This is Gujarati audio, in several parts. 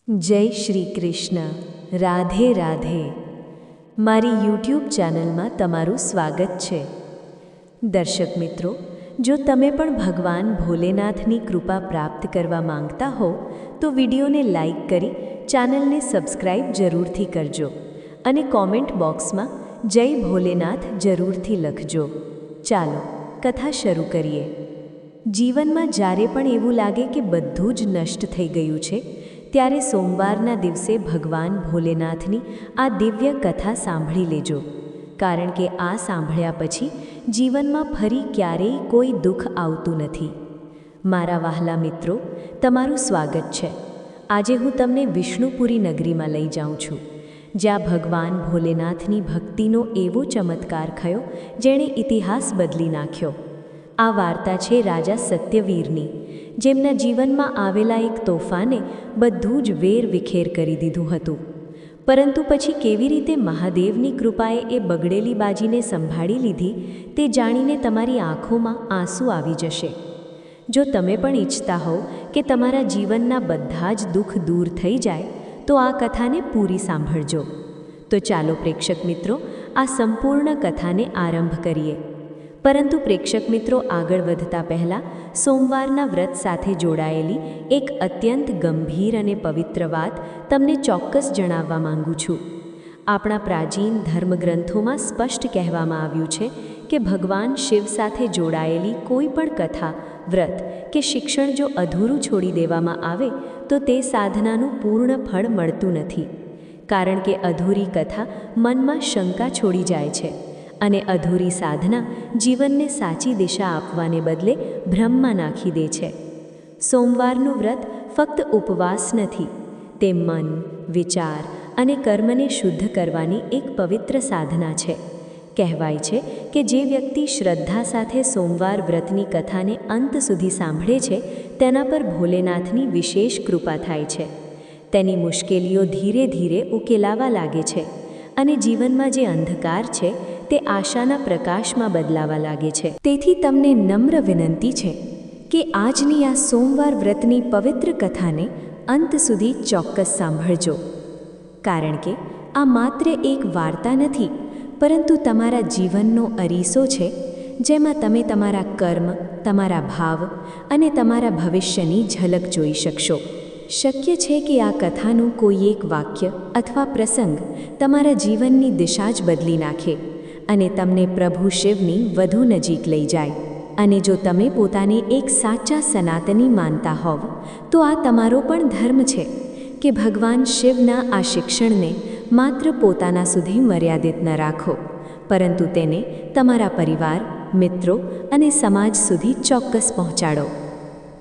જય શ્રી કૃષ્ણ. રાધે રાધે. મારી યુટ્યુબ ચેનલમાં તમારું સ્વાગત છે. દર્શક મિત્રો, જો તમે પણ ભગવાન ભોલેનાથની કૃપા પ્રાપ્ત કરવા માંગતા હો તો વિડીયોને લાઈક કરી ચેનલને સબસ્ક્રાઈબ જરૂરથી કરજો અને કોમેન્ટ બોક્સમાં જય ભોલેનાથ જરૂરથી લખજો. ચાલો કથા શરૂ કરીએ. જીવનમાં જ્યારે પણ એવું લાગે કે બધું જ નષ્ટ થઈ ગયું છે, ત્યારે સોમવારના દિવસે ભગવાન ભોલેનાથની આ દિવ્ય કથા સાંભળી લેજો, કારણ કે આ સાંભળ્યા પછી જીવનમાં ફરી ક્યારેય કોઈ દુઃખ આવતું નથી. મારા વહાલા મિત્રો, તમારું સ્વાગત છે. આજે હું તમને વિષ્ણુપુરી નગરીમાં લઈ જાઉં છું, જ્યાં ભગવાન ભોલેનાથની ભક્તિનો એવો ચમત્કાર થયો જેણે ઇતિહાસ બદલી નાખ્યો. આ વાર્તા છે રાજા સત્યવીરની, જેમના જીવનમાં આવેલા એક તોફાને બધું જ વેરવિખેર કરી દીધું હતું. પરંતુ પછી કેવી રીતે મહાદેવની કૃપાએ એ બગડેલી બાજીને સંભાળી લીધી તે જાણીને તમારી આંખોમાં આંસુ આવી જશે. જો તમે પણ ઈચ્છતા હો કે તમારા જીવનના બધા જ દુઃખ દૂર થઈ જાય તો આ કથાને પૂરી સાંભળજો. તો ચાલો પ્રેક્ષક મિત્રો, આ સંપૂર્ણ કથાને આરંભ કરીએ. પરંતુ પ્રેક્ષક મિત્રો, આગળ વધતા પહેલાં સોમવારના વ્રત સાથે જોડાયેલી એક અત્યંત ગંભીર અને પવિત્ર વાત તમને ચોક્કસ જણાવવા માંગુ છું. આપણા પ્રાચીન ધર્મગ્રંથોમાં સ્પષ્ટ કહેવામાં આવ્યું છે કે ભગવાન શિવ સાથે જોડાયેલી કોઈ પણ કથા, વ્રત કે શિક્ષણ જો અધૂરું છોડી દેવામાં આવે તો તે સાધનાનું પૂર્ણ ફળ મળતું નથી. કારણ કે અધૂરી કથા મનમાં શંકા છોડી જાય છે અને અધૂરી સાધના જીવનને સાચી દિશા આપવાને બદલે ભ્રમમાં નાખી દે છે. સોમવારનું વ્રત ફક્ત ઉપવાસ નથી, તે મન, વિચાર અને કર્મને શુદ્ધ કરવાની એક પવિત્ર સાધના છે. કહેવાય છે કે જે વ્યક્તિ શ્રદ્ધા સાથે સોમવાર વ્રતની કથાને અંત સુધી સાંભળે છે, તેના પર ભોલેનાથની વિશેષ કૃપા થાય છે. તેની મુશ્કેલીઓ ધીરે ધીરે ઉકેલાવા લાગે છે અને જીવનમાં જે અંધકાર છે તે આશાના પ્રકાશમાં બદલાવા લાગે છે. તેથી તમને નમ્ર વિનંતી છે કે આજની આ સોમવાર વ્રતની પવિત્ર કથાને અંત સુધી ચોક્કસ સાંભળજો, કારણ કે આ માત્ર એક વાર્તા નથી, પરંતુ તમારા જીવનનો અરીસો છે, જેમાં તમે તમારા કર્મ, તમારા ભાવ અને તમારા ભવિષ્યની ઝલક જોઈ શકશો. શક્ય છે કે આ કથાનું કોઈ એક વાક્ય અથવા પ્રસંગ તમારા જીવનની દિશા જ બદલી નાખે અને તમને પ્રભુ શિવની વધુ નજીક લઈ જાય. અને જો તમે પોતાને એક સાચા સનાતની માનતા હોવ તો આ તમારો પણ ધર્મ છે કે ભગવાન શિવના આ શિક્ષણને માત્ર પોતાના સુધી મર્યાદિત ન રાખો, પરંતુ તેને તમારા પરિવાર, મિત્રો અને સમાજ સુધી ચોક્કસ પહોંચાડો.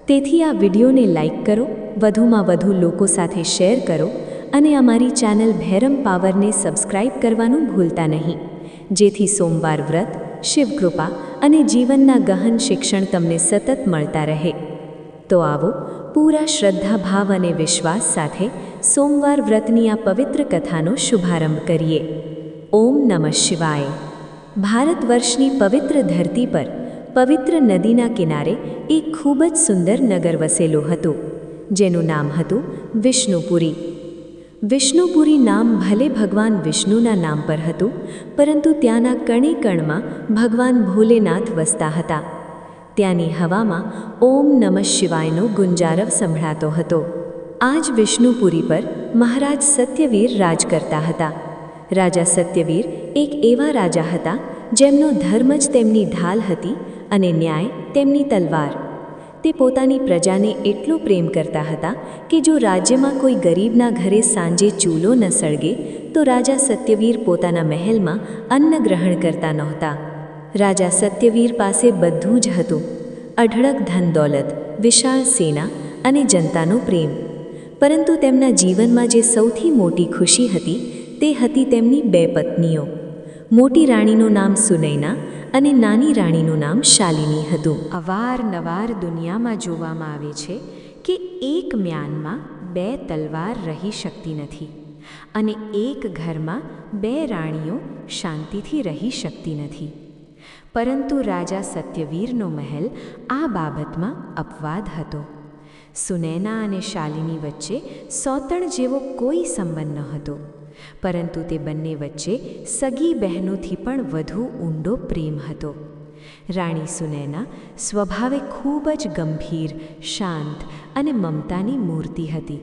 તેથી આ વિડીયોને લાઈક કરો, વધુમાં વધુ લોકો સાથે શેર કરો અને અમારી ચેનલ ભૈરમ પાવરને સબસ્ક્રાઈબ કરવાનું ભૂલતા નહીં, જેથી સોમવાર વ્રત, શિવકૃપા અને જીવનના ગહન શિક્ષણ તમને સતત મળતા રહે. તો આવો પૂરા શ્રદ્ધાભાવ અને વિશ્વાસ સાથે સોમવાર વ્રતની આ પવિત્ર કથાનો શુભારંભ કરીએ. ઓમ નમઃ શિવાય. ભારત વર્ષની પવિત્ર ધરતી પર પવિત્ર નદીના કિનારે એક ખૂબ જ સુંદર નગર વસેલું હતું, જેનું નામ હતું વિષ્ણુપુરી. વિષ્ણુપુરી નામ ભલે ભગવાન વિષ્ણુના નામ પર હતું, પરંતુ ત્યાંના કણે કણમાં ભગવાન ભોલેનાથ વસતા હતા. ત્યાંની હવામાં ઓમ નમઃ શિવાયનો ગુંજારવ સંભળાતો હતો. આ જ વિષ્ણુપુરી પર મહારાજ સત્યવીર રાજ કરતા હતા. રાજા સત્યવીર એક એવા રાજા હતા જેમનો ધર્મ જ તેમની ઢાલ હતી અને ન્યાય તેમની તલવાર. તે પોતાની પ્રજાને એટલો પ્રેમ કરતા હતા કે જો રાજ્યમાં કોઈ ગરીબના ઘરે સાંજે ચૂલો ન સળગે તો રાજા સત્યવીર પોતાના મહેલમાં અન્ન ગ્રહણ કરતા નહોતા. રાજા સત્યવીર પાસે બધું જ હતું: અઢળક ધન દોલત, વિશાળ સેના અને જનતાનો પ્રેમ. પરંતુ તેમના જીવનમાં જે સૌથી મોટી ખુશી હતી તે હતી તેમની બે પત્નીઓ. મોટી રાણીનું નામ સુનૈના અને નાની રાણીનું નામ શાલિની હતું. અવારનવાર દુનિયામાં જોવામાં આવે છે કે એક મ્યાનમાં બે તલવાર રહી શકતી નથી અને એક ઘરમાં બે રાણીઓ શાંતિથી રહી શકતી નથી. પરંતુ રાજા સત્યવીરનો મહેલ આ બાબતમાં અપવાદ હતો. સુનૈના અને શાલિની વચ્ચે સૌતણ જેવો કોઈ સંબંધ ન હતો, પરંતુ તે બંને વચ્ચે સગી બહેનોથી પણ વધુ ઊંડો પ્રેમ હતો. રાણી સુનૈના સ્વભાવે ખૂબ જ ગંભીર, શાંત અને મમતાની મૂર્તિ હતી,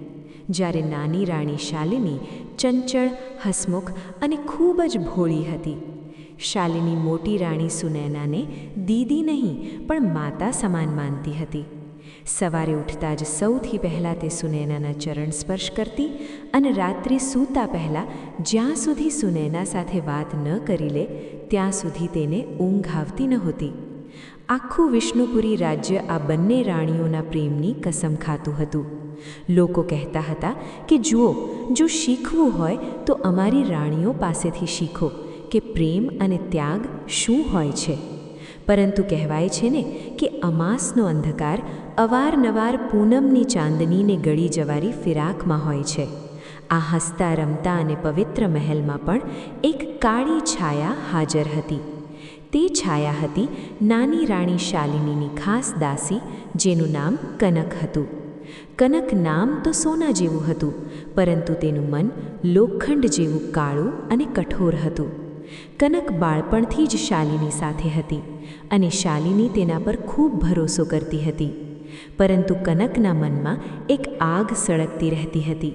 જ્યારે નાની રાણી શાલિની ચંચળ, હસમુખ અને ખૂબ જ ભોળી હતી. શાલિની મોટી રાણી સુનૈનાને દીદી નહીં પણ માતા સમાન માનતી હતી. સવારે ઉઠતા જ સૌથી પહેલાં તે સુનૈનાના ચરણ સ્પર્શ કરતી અને રાત્રે સૂતા પહેલાં જ્યાં સુધી સુનૈના સાથે વાત ન કરી લે ત્યાં સુધી તેને ઊંઘ આવતી નહોતી. આખું વિષ્ણુપુરી રાજ્ય આ બંને રાણીઓના પ્રેમની કસમ ખાતું હતું. લોકો કહેતા હતા કે જુઓ, જો શીખવું હોય તો અમારી રાણીઓ પાસેથી શીખો કે પ્રેમ અને ત્યાગ શું હોય છે. પરંતુ કહેવાય છે ને કે અમાસનો અંધકાર અવારનવાર પૂનમની ચાંદનીને ગળી જવારી ફિરાકમાં હોય છે. આ હસતા રમતા અને પવિત્ર મહેલમાં પણ એક કાળી છાયા હાજર હતી. તે છાયા હતી નાની રાણી શાલિનીની ખાસ દાસી, જેનું નામ કનક હતું. કનક નામ તો સોના જેવું હતું, પરંતુ તેનું મન લોખંડ જેવું કાળું અને કઠોર હતું. કનક બાળપણથી જ શાલિની સાથે હતી અને શાલિની તેના પર ખૂબ ભરોસો કરતી હતી. પરંતુ કનકના મનમાં એક આગ સળગતી રહેતી હતી.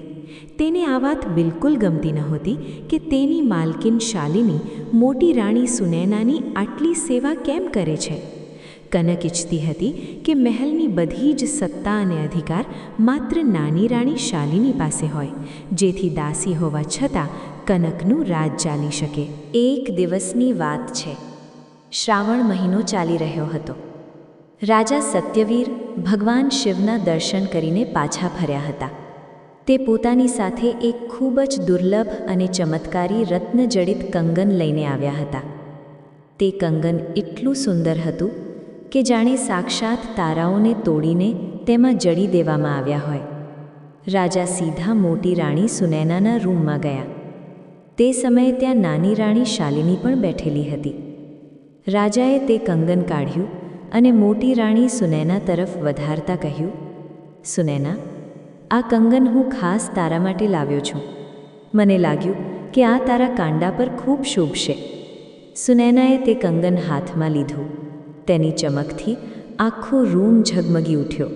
તેને આ વાત બિલકુલ ગમતી નહોતી કે તેની માલકિન શાલિની મોટી રાણી સુનૈનાની આટલી સેવા કેમ કરે છે. કનક ઈચ્છતી હતી કે મહેલની બધી જ સત્તા અને અધિકાર માત્ર નાની રાણી શાલિની પાસે હોય, જેથી દાસી હોવા છતાં કનકનું રાજ ચાલી શકે. એક દિવસની વાત છે. શ્રાવણ મહિનો ચાલી રહ્યો હતો. રાજા સત્યવીર ભગવાન શિવના દર્શન કરીને પાછા ફર્યા હતા. તે પોતાની સાથે એક ખૂબ જ દુર્લભ અને ચમત્કારી રત્નજડિત કંગન લઈને આવ્યા હતા. તે કંગન એટલું સુંદર હતું કે જાણે સાક્ષાત તારાઓને તોડીને તેમાં જડી દેવામાં આવ્યા હોય. રાજા સીધા મોટી રાણી સુનૈનાના રૂમમાં ગયા. તે સમયે ત્યાં નાની રાણી શાલિની પણ બેઠેલી હતી. રાજાએ તે કંગન કાઢ્યું અને મોટી રાણી સુનૈના તરફ વધારતા કહ્યું, સુનૈના, આ કંગન હું ખાસ તારા માટે લાવ્યો છું. મને લાગ્યું કે આ તારા કાંડા પર ખૂબ શોભશે. સુનૈનાએ તે કંગન હાથમાં લીધું. તેની ચમકથી આખો રૂમ ઝગમગી ઉઠ્યો.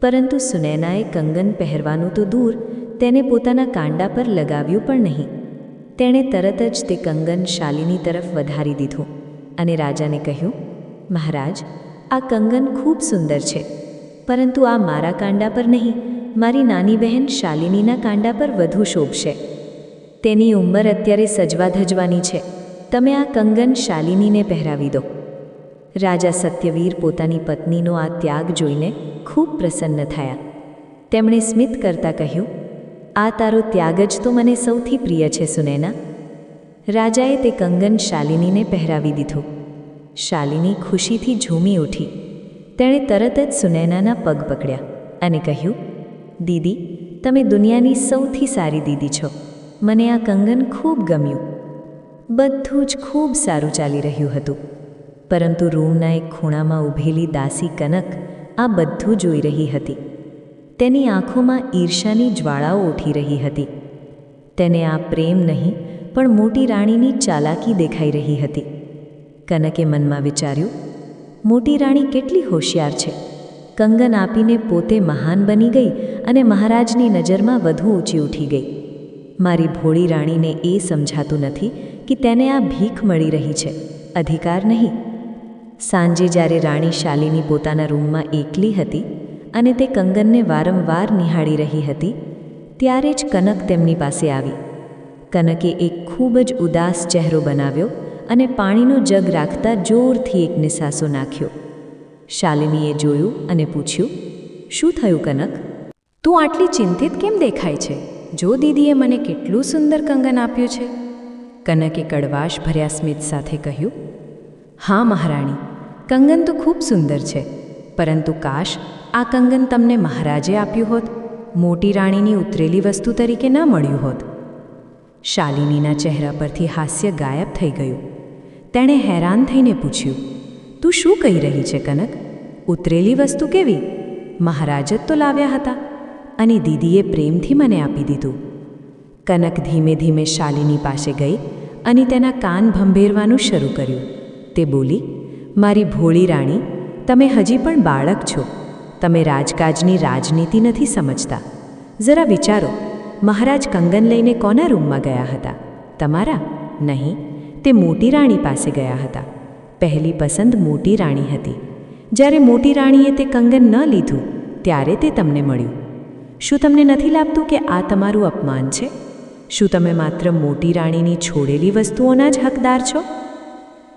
પરંતુ સુનૈનાએ કંગન પહેરવાનું તો દૂર, તેને પોતાના કાંડા પર લગાવ્યું પણ નહીં. તેણે તરત જ તે કંગન શાલિની તરફ વધારી દીધું અને રાજાને કહ્યું, મહારાજ, આ કંગન ખૂબ સુંદર છે, પરંતુ આ મારા કાંડા પર નહીં, મારી નાની બહેન શાલિનીના કાંડા પર વધુ શોભશે. તેની ઉંમર અત્યારે સજવા ધજવાની છે. તમે આ કંગન શાલિનીને પહેરાવી દો. રાજા સત્યવીર પોતાની પત્નીનો આ ત્યાગ જોઈને ખૂબ પ્રસન્ન થયા. તેમણે સ્મિત કરતાં કહ્યું, આ તારો ત્યાગ જ તો મને સૌથી પ્રિય છે સુનૈના. રાજાએ તે કંગન શાલિનીને પહેરાવી દીધું. શાલિની ખુશીથી ઝૂમી ઉઠી. તેણે તરત જ સુનૈનાના પગ પકડ્યા અને કહ્યું, દીદી, તમે દુનિયાની સૌથી સારી દીદી છો. મને આ કંગન ખૂબ ગમ્યું. બધું જ ખૂબ સારું ચાલી રહ્યું હતું, પરંતુ રૂમના એક ખૂણામાં ઊભેલી દાસી કનક આ બધું જોઈ રહી હતી. તેની આંખોમાં ઈર્ષાની જ્વાળાઓ ઉઠી રહી હતી. તેને આ પ્રેમ નહીં પણ મોટી રાણીની ચાલાકી દેખાઈ રહી હતી. કનકે મનમાં વિચાર્યું, મોટી રાણી કેટલી હોશિયાર છે. કંગન આપીને પોતે મહાન બની ગઈ અને મહારાજની નજરમાં વધુ ઊંચી ઉઠી ગઈ. મારી ભોળી રાણીને એ સમજાતું નથી કે તેને આ ભીખ મળી રહી છે, અધિકાર નહીં. સાંજે જ્યારે રાણી શાલિની પોતાના રૂમમાં એકલી હતી અને તે કંગનને વારંવાર નિહાળી રહી હતી, ત્યારે જ કનક તેમની પાસે આવી. કનકે એક ખૂબ જ ઉદાસ ચહેરો બનાવ્યો અને પાણીનો જગ રાખતા જોરથી એક નિસાસો નાખ્યો. શાલિનીએ જોયું અને પૂછ્યું, શું થયું કનક? તું આટલી ચિંતિત કેમ દેખાય છે? જો દીદીએ મને કેટલું સુંદર કંગન આપ્યું છે. કનકે કડવાશ ભર્યા સ્મિત સાથે કહ્યું, હા મહારાણી, કંગન તો ખૂબ સુંદર છે, પરંતુ કાશ આ કંગન તમને મહારાજે આપ્યું હોત, મોટી રાણીની ઉતરેલી વસ્તુ તરીકે ન મળ્યું હોત. શાલિનીના ચહેરા પરથી હાસ્ય ગાયબ થઈ ગયું. તેણે હેરાન થઈને પૂછ્યું, તું શું કહી રહી છે કનક? ઉતરેલી વસ્તુ કેવી? મહારાજ જ તો લાવ્યા હતા અને દીદીએ પ્રેમથી મને આપી દીધું. કનક ધીમે ધીમે શાલિની પાસે ગઈ અને તેના કાન ભંભેરવાનું શરૂ કર્યું. તે બોલી, મારી ભોળી રાણી, તમે હજી પણ બાળક છો. તમે રાજકાજની રાજનીતિ નથી સમજતા. જરા વિચારો, મહારાજ કંગન લઈને કોના રૂમમાં ગયા હતા? તમારા? નહીં, તે મોટી રાણી પાસે ગયા હતા. પહેલી પસંદ મોટી રાણી હતી. જ્યારે મોટી રાણીએ તે કંગન ન લીધું ત્યારે તે તમને મળ્યું. શું તમને નથી લાગતું કે આ તમારું અપમાન છે? શું તમે માત્ર મોટી રાણીની છોડેલી વસ્તુઓના જ હકદાર છો?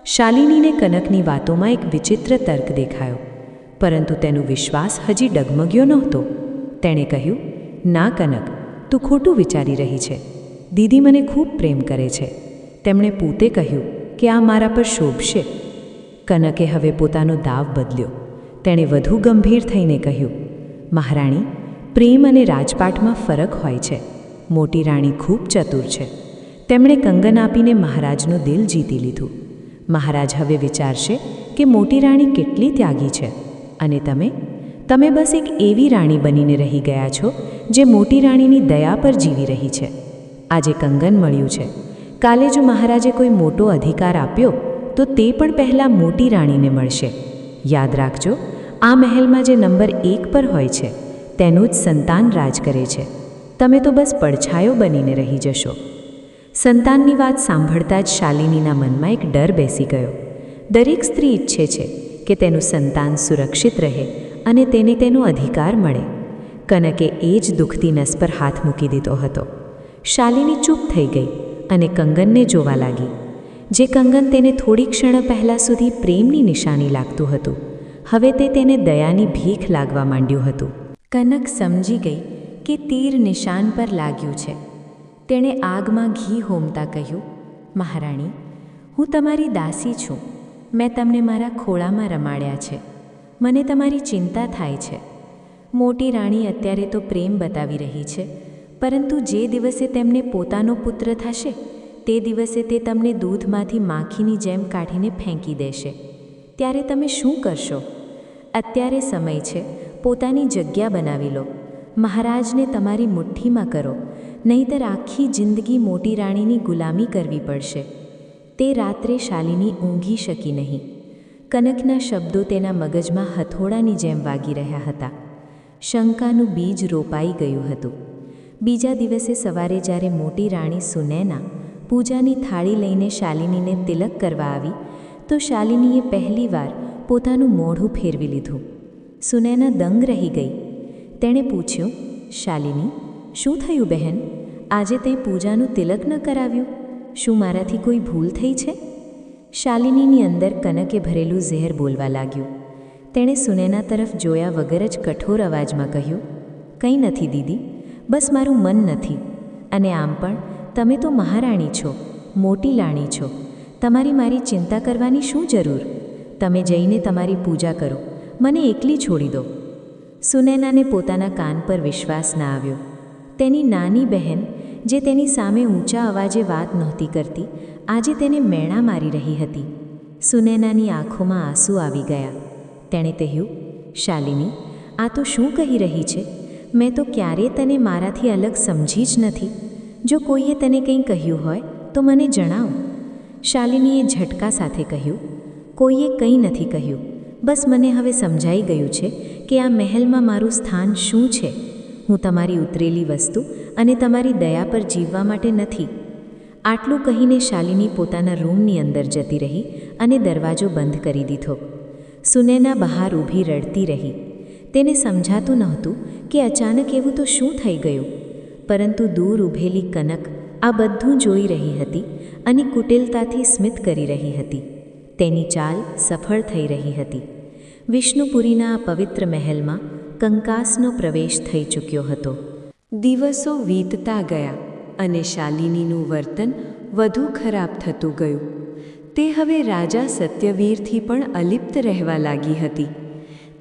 શાલિનીને કનકની વાતોમાં એક વિચિત્ર તર્ક દેખાયો, પરંતુ તેનો વિશ્વાસ હજી ડગમગ્યો નહોતો. તેણે કહ્યું, ના કનક, તું ખોટું વિચારી રહી છે. દીદી મને ખૂબ પ્રેમ કરે છે. તેમણે પોતે કહ્યું કે આ મારા પર શોભશે. કનકે હવે પોતાનો દાવ બદલ્યો. તેણે વધુ ગંભીર થઈને કહ્યું, મહારાણી, પ્રેમ અને રાજપાટમાં ફરક હોય છે. મોટી રાણી ખૂબ ચતુર છે. તેમણે કંગન આપીને મહારાજનું દિલ જીતી લીધું. મહારાજ હવે વિચારશે કે મોટી રાણી કેટલી ત્યાગી છે. અને તમે બસ એક એવી રાણી બનીને રહી ગયા છો જે મોટી રાણીની દયા પર જીવી રહી છે. આજે કંગન મળ્યું છે. કાલે જો મહારાજે કોઈ મોટો અધિકાર આપ્યો તો તે પણ પહેલાં મોટી રાણીને મળશે. યાદ રાખજો, આ મહેલમાં જે નંબર 1 પર હોય છે તેનું જ સંતાન રાજ કરે છે. તમે તો બસ પડછાયો બનીને રહી જશો. સંતાનની વાત સાંભળતા જ શાલિનીના મનમાં એક ડર બેસી ગયો. દરેક સ્ત્રી ઈચ્છે છે કે તેનું સંતાન સુરક્ષિત રહે અને તેને તેનો અધિકાર મળે. કનકે એ જ દુઃખતી નસ પર હાથ મૂકી દીધો હતો. શાલિની ચૂપ થઈ ગઈ અને કંગનને જોવા લાગી. જે કંગન તેને થોડી ક્ષણ પહેલાં સુધી પ્રેમની નિશાની લાગતું હતું, હવે તે તેને દયાની ભીખ લાગવા માંડ્યું હતું. કનક સમજી ગઈ કે તીર નિશાન પર લાગ્યું છે. તેણે આગમાં ઘી હોમતા કહ્યું, મહારાણી, હું તમારી દાસી છું. મેં તમને મારા ખોળામાં રમાડ્યા છે. મને તમારી ચિંતા થાય છે. મોટી રાણી અત્યારે તો પ્રેમ બતાવી રહી છે, પરંતુ જે દિવસે તેમને પોતાનો પુત્ર થશે તે દિવસે તે તમને દૂધમાંથી માખીની જેમ કાઢીને ફેંકી દેશે. ત્યારે તમે શું કરશો? અત્યારે સમય છે, પોતાની જગ્યા બનાવી લો. મહારાજને તમારી મુઠ્ઠીમાં કરો, નહીંતર આખી જિંદગી મોટી રાણીની ગુલામી કરવી પડશે. તે રાત્રે શાલિની ઊંઘી શકી નહીં. કનકના શબ્દો તેના મગજમાં હથોડાની જેમ વાગી રહ્યા હતા. શંકાનું બીજ રોપાઈ ગયું હતું. બીજા દિવસે સવારે જ્યારે મોટી રાણી સુનૈના પૂજાની થાળી લઈને શાલિનીને તિલક કરવા આવી તો શાલિનીએ પહેલીવાર પોતાનું મોઢું ફેરવી લીધું. સુનૈના દંગ રહી ગઈ. તેણે પૂછ્યું, શાલિની, શું થયું બહેન? આજે તે પૂજાનું તિલક ન કરાવ્યું? શું મારાથી કોઈ ભૂલ થઈ છે? શાલિનીની અંદર કનકે ભરેલું ઝેર બોલવા લાગ્યું. તેણે સુનૈના તરફ જોયા વગર જ કઠોર અવાજમાં કહ્યું, કંઈ નથી દીદી, બસ મારું મન નથી. અને આમ પણ તમે તો મહારાણી છો, મોટી લાણી છો. તમારી મારી ચિંતા કરવાની શું જરૂર? તમે જઈને તમારી પૂજા કરો, મને એકલી છોડી દો. સુનૈનાને પોતાના કાન પર વિશ્વાસ ના આવ્યો. તેની નાની બહેન, જે તેની સામે ઊંચા અવાજે વાત નહોતી કરતી, આજે તેને મેણા મારી રહી હતી. સુનૈનાની આંખોમાં આંસુ આવી ગયા. તેણે કહ્યું, શાલિની, આ તો શું કહી રહી છે? મેં તો ક્યારેય તને મારાથી અલગ સમજી જ નથી. જો કોઈએ તને કંઈ કહ્યું હોય તો મને જણાવો. શાલિનીએ ઝટકા સાથે કહ્યું, કોઈએ કંઈ નથી કહ્યું. બસ મને હવે સમજાઈ ગયું છે કે આ મહેલમાં મારું સ્થાન શું છે. હું તમારી ઉતરેલી વસ્તુ અને તમારી દયા પર જીવવા માટે નથી. આટલું કહીને શાલિની પોતાના રૂમની અંદર જતી રહી અને દરવાજો બંધ કરી દીધો. સુનૈના બહાર ઊભી રડતી રહી. તેને સમજાતું નહોતું કે અચાનક એવું તો શું થઈ ગયું. પરંતુ દૂર ઊભેલી કનક આ બધું જોઈ રહી હતી અને કુટિલતાથી સ્મિત કરી રહી હતી. તેની ચાલ સફળ થઈ રહી હતી. વિષ્ણુપુરીના આ પવિત્ર મહેલમાં કંકાસનો પ્રવેશ થઈ ચૂક્યો હતો. દિવસો વીતતા ગયા અને શાલિનીનું વર્તન વધુ ખરાબ થતું ગયું. તે હવે રાજા સત્યવીરથી પણ અલિપ્ત રહેવા લાગી હતી.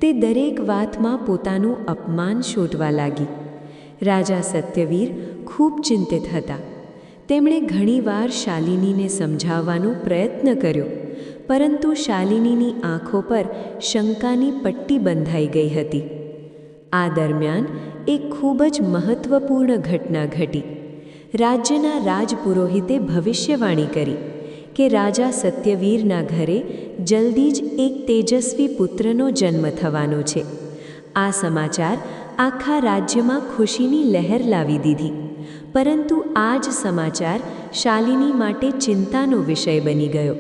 તે દરેક વાતમાં પોતાનું અપમાન શોધવા લાગી. રાજા સત્યવીર ખૂબ ચિંતિત હતા. તેમણે ઘણીવાર શાલિનીને સમજાવવાનો પ્રયત્ન કર્યો, પરંતુ શાલિનીની આંખો પર શંકાની પટ્ટી બંધાઈ ગઈ હતી. આ દરમિયાન એક ખૂબ જ મહત્વપૂર્ણ ઘટના ઘટી. રાજ્યના રાજપુરોહિતે ભવિષ્યવાણી કરી કે રાજા સત્યવીરના ઘરે જલ્દી જ એક તેજસ્વી પુત્રનો જન્મ થવાનો છે. આ સમાચાર આખા રાજ્યમાં ખુશીની લહેર લાવી દીધી. પરંતુ આ જ સમાચાર શાલિની માટે ચિંતાનો વિષય બની ગયો.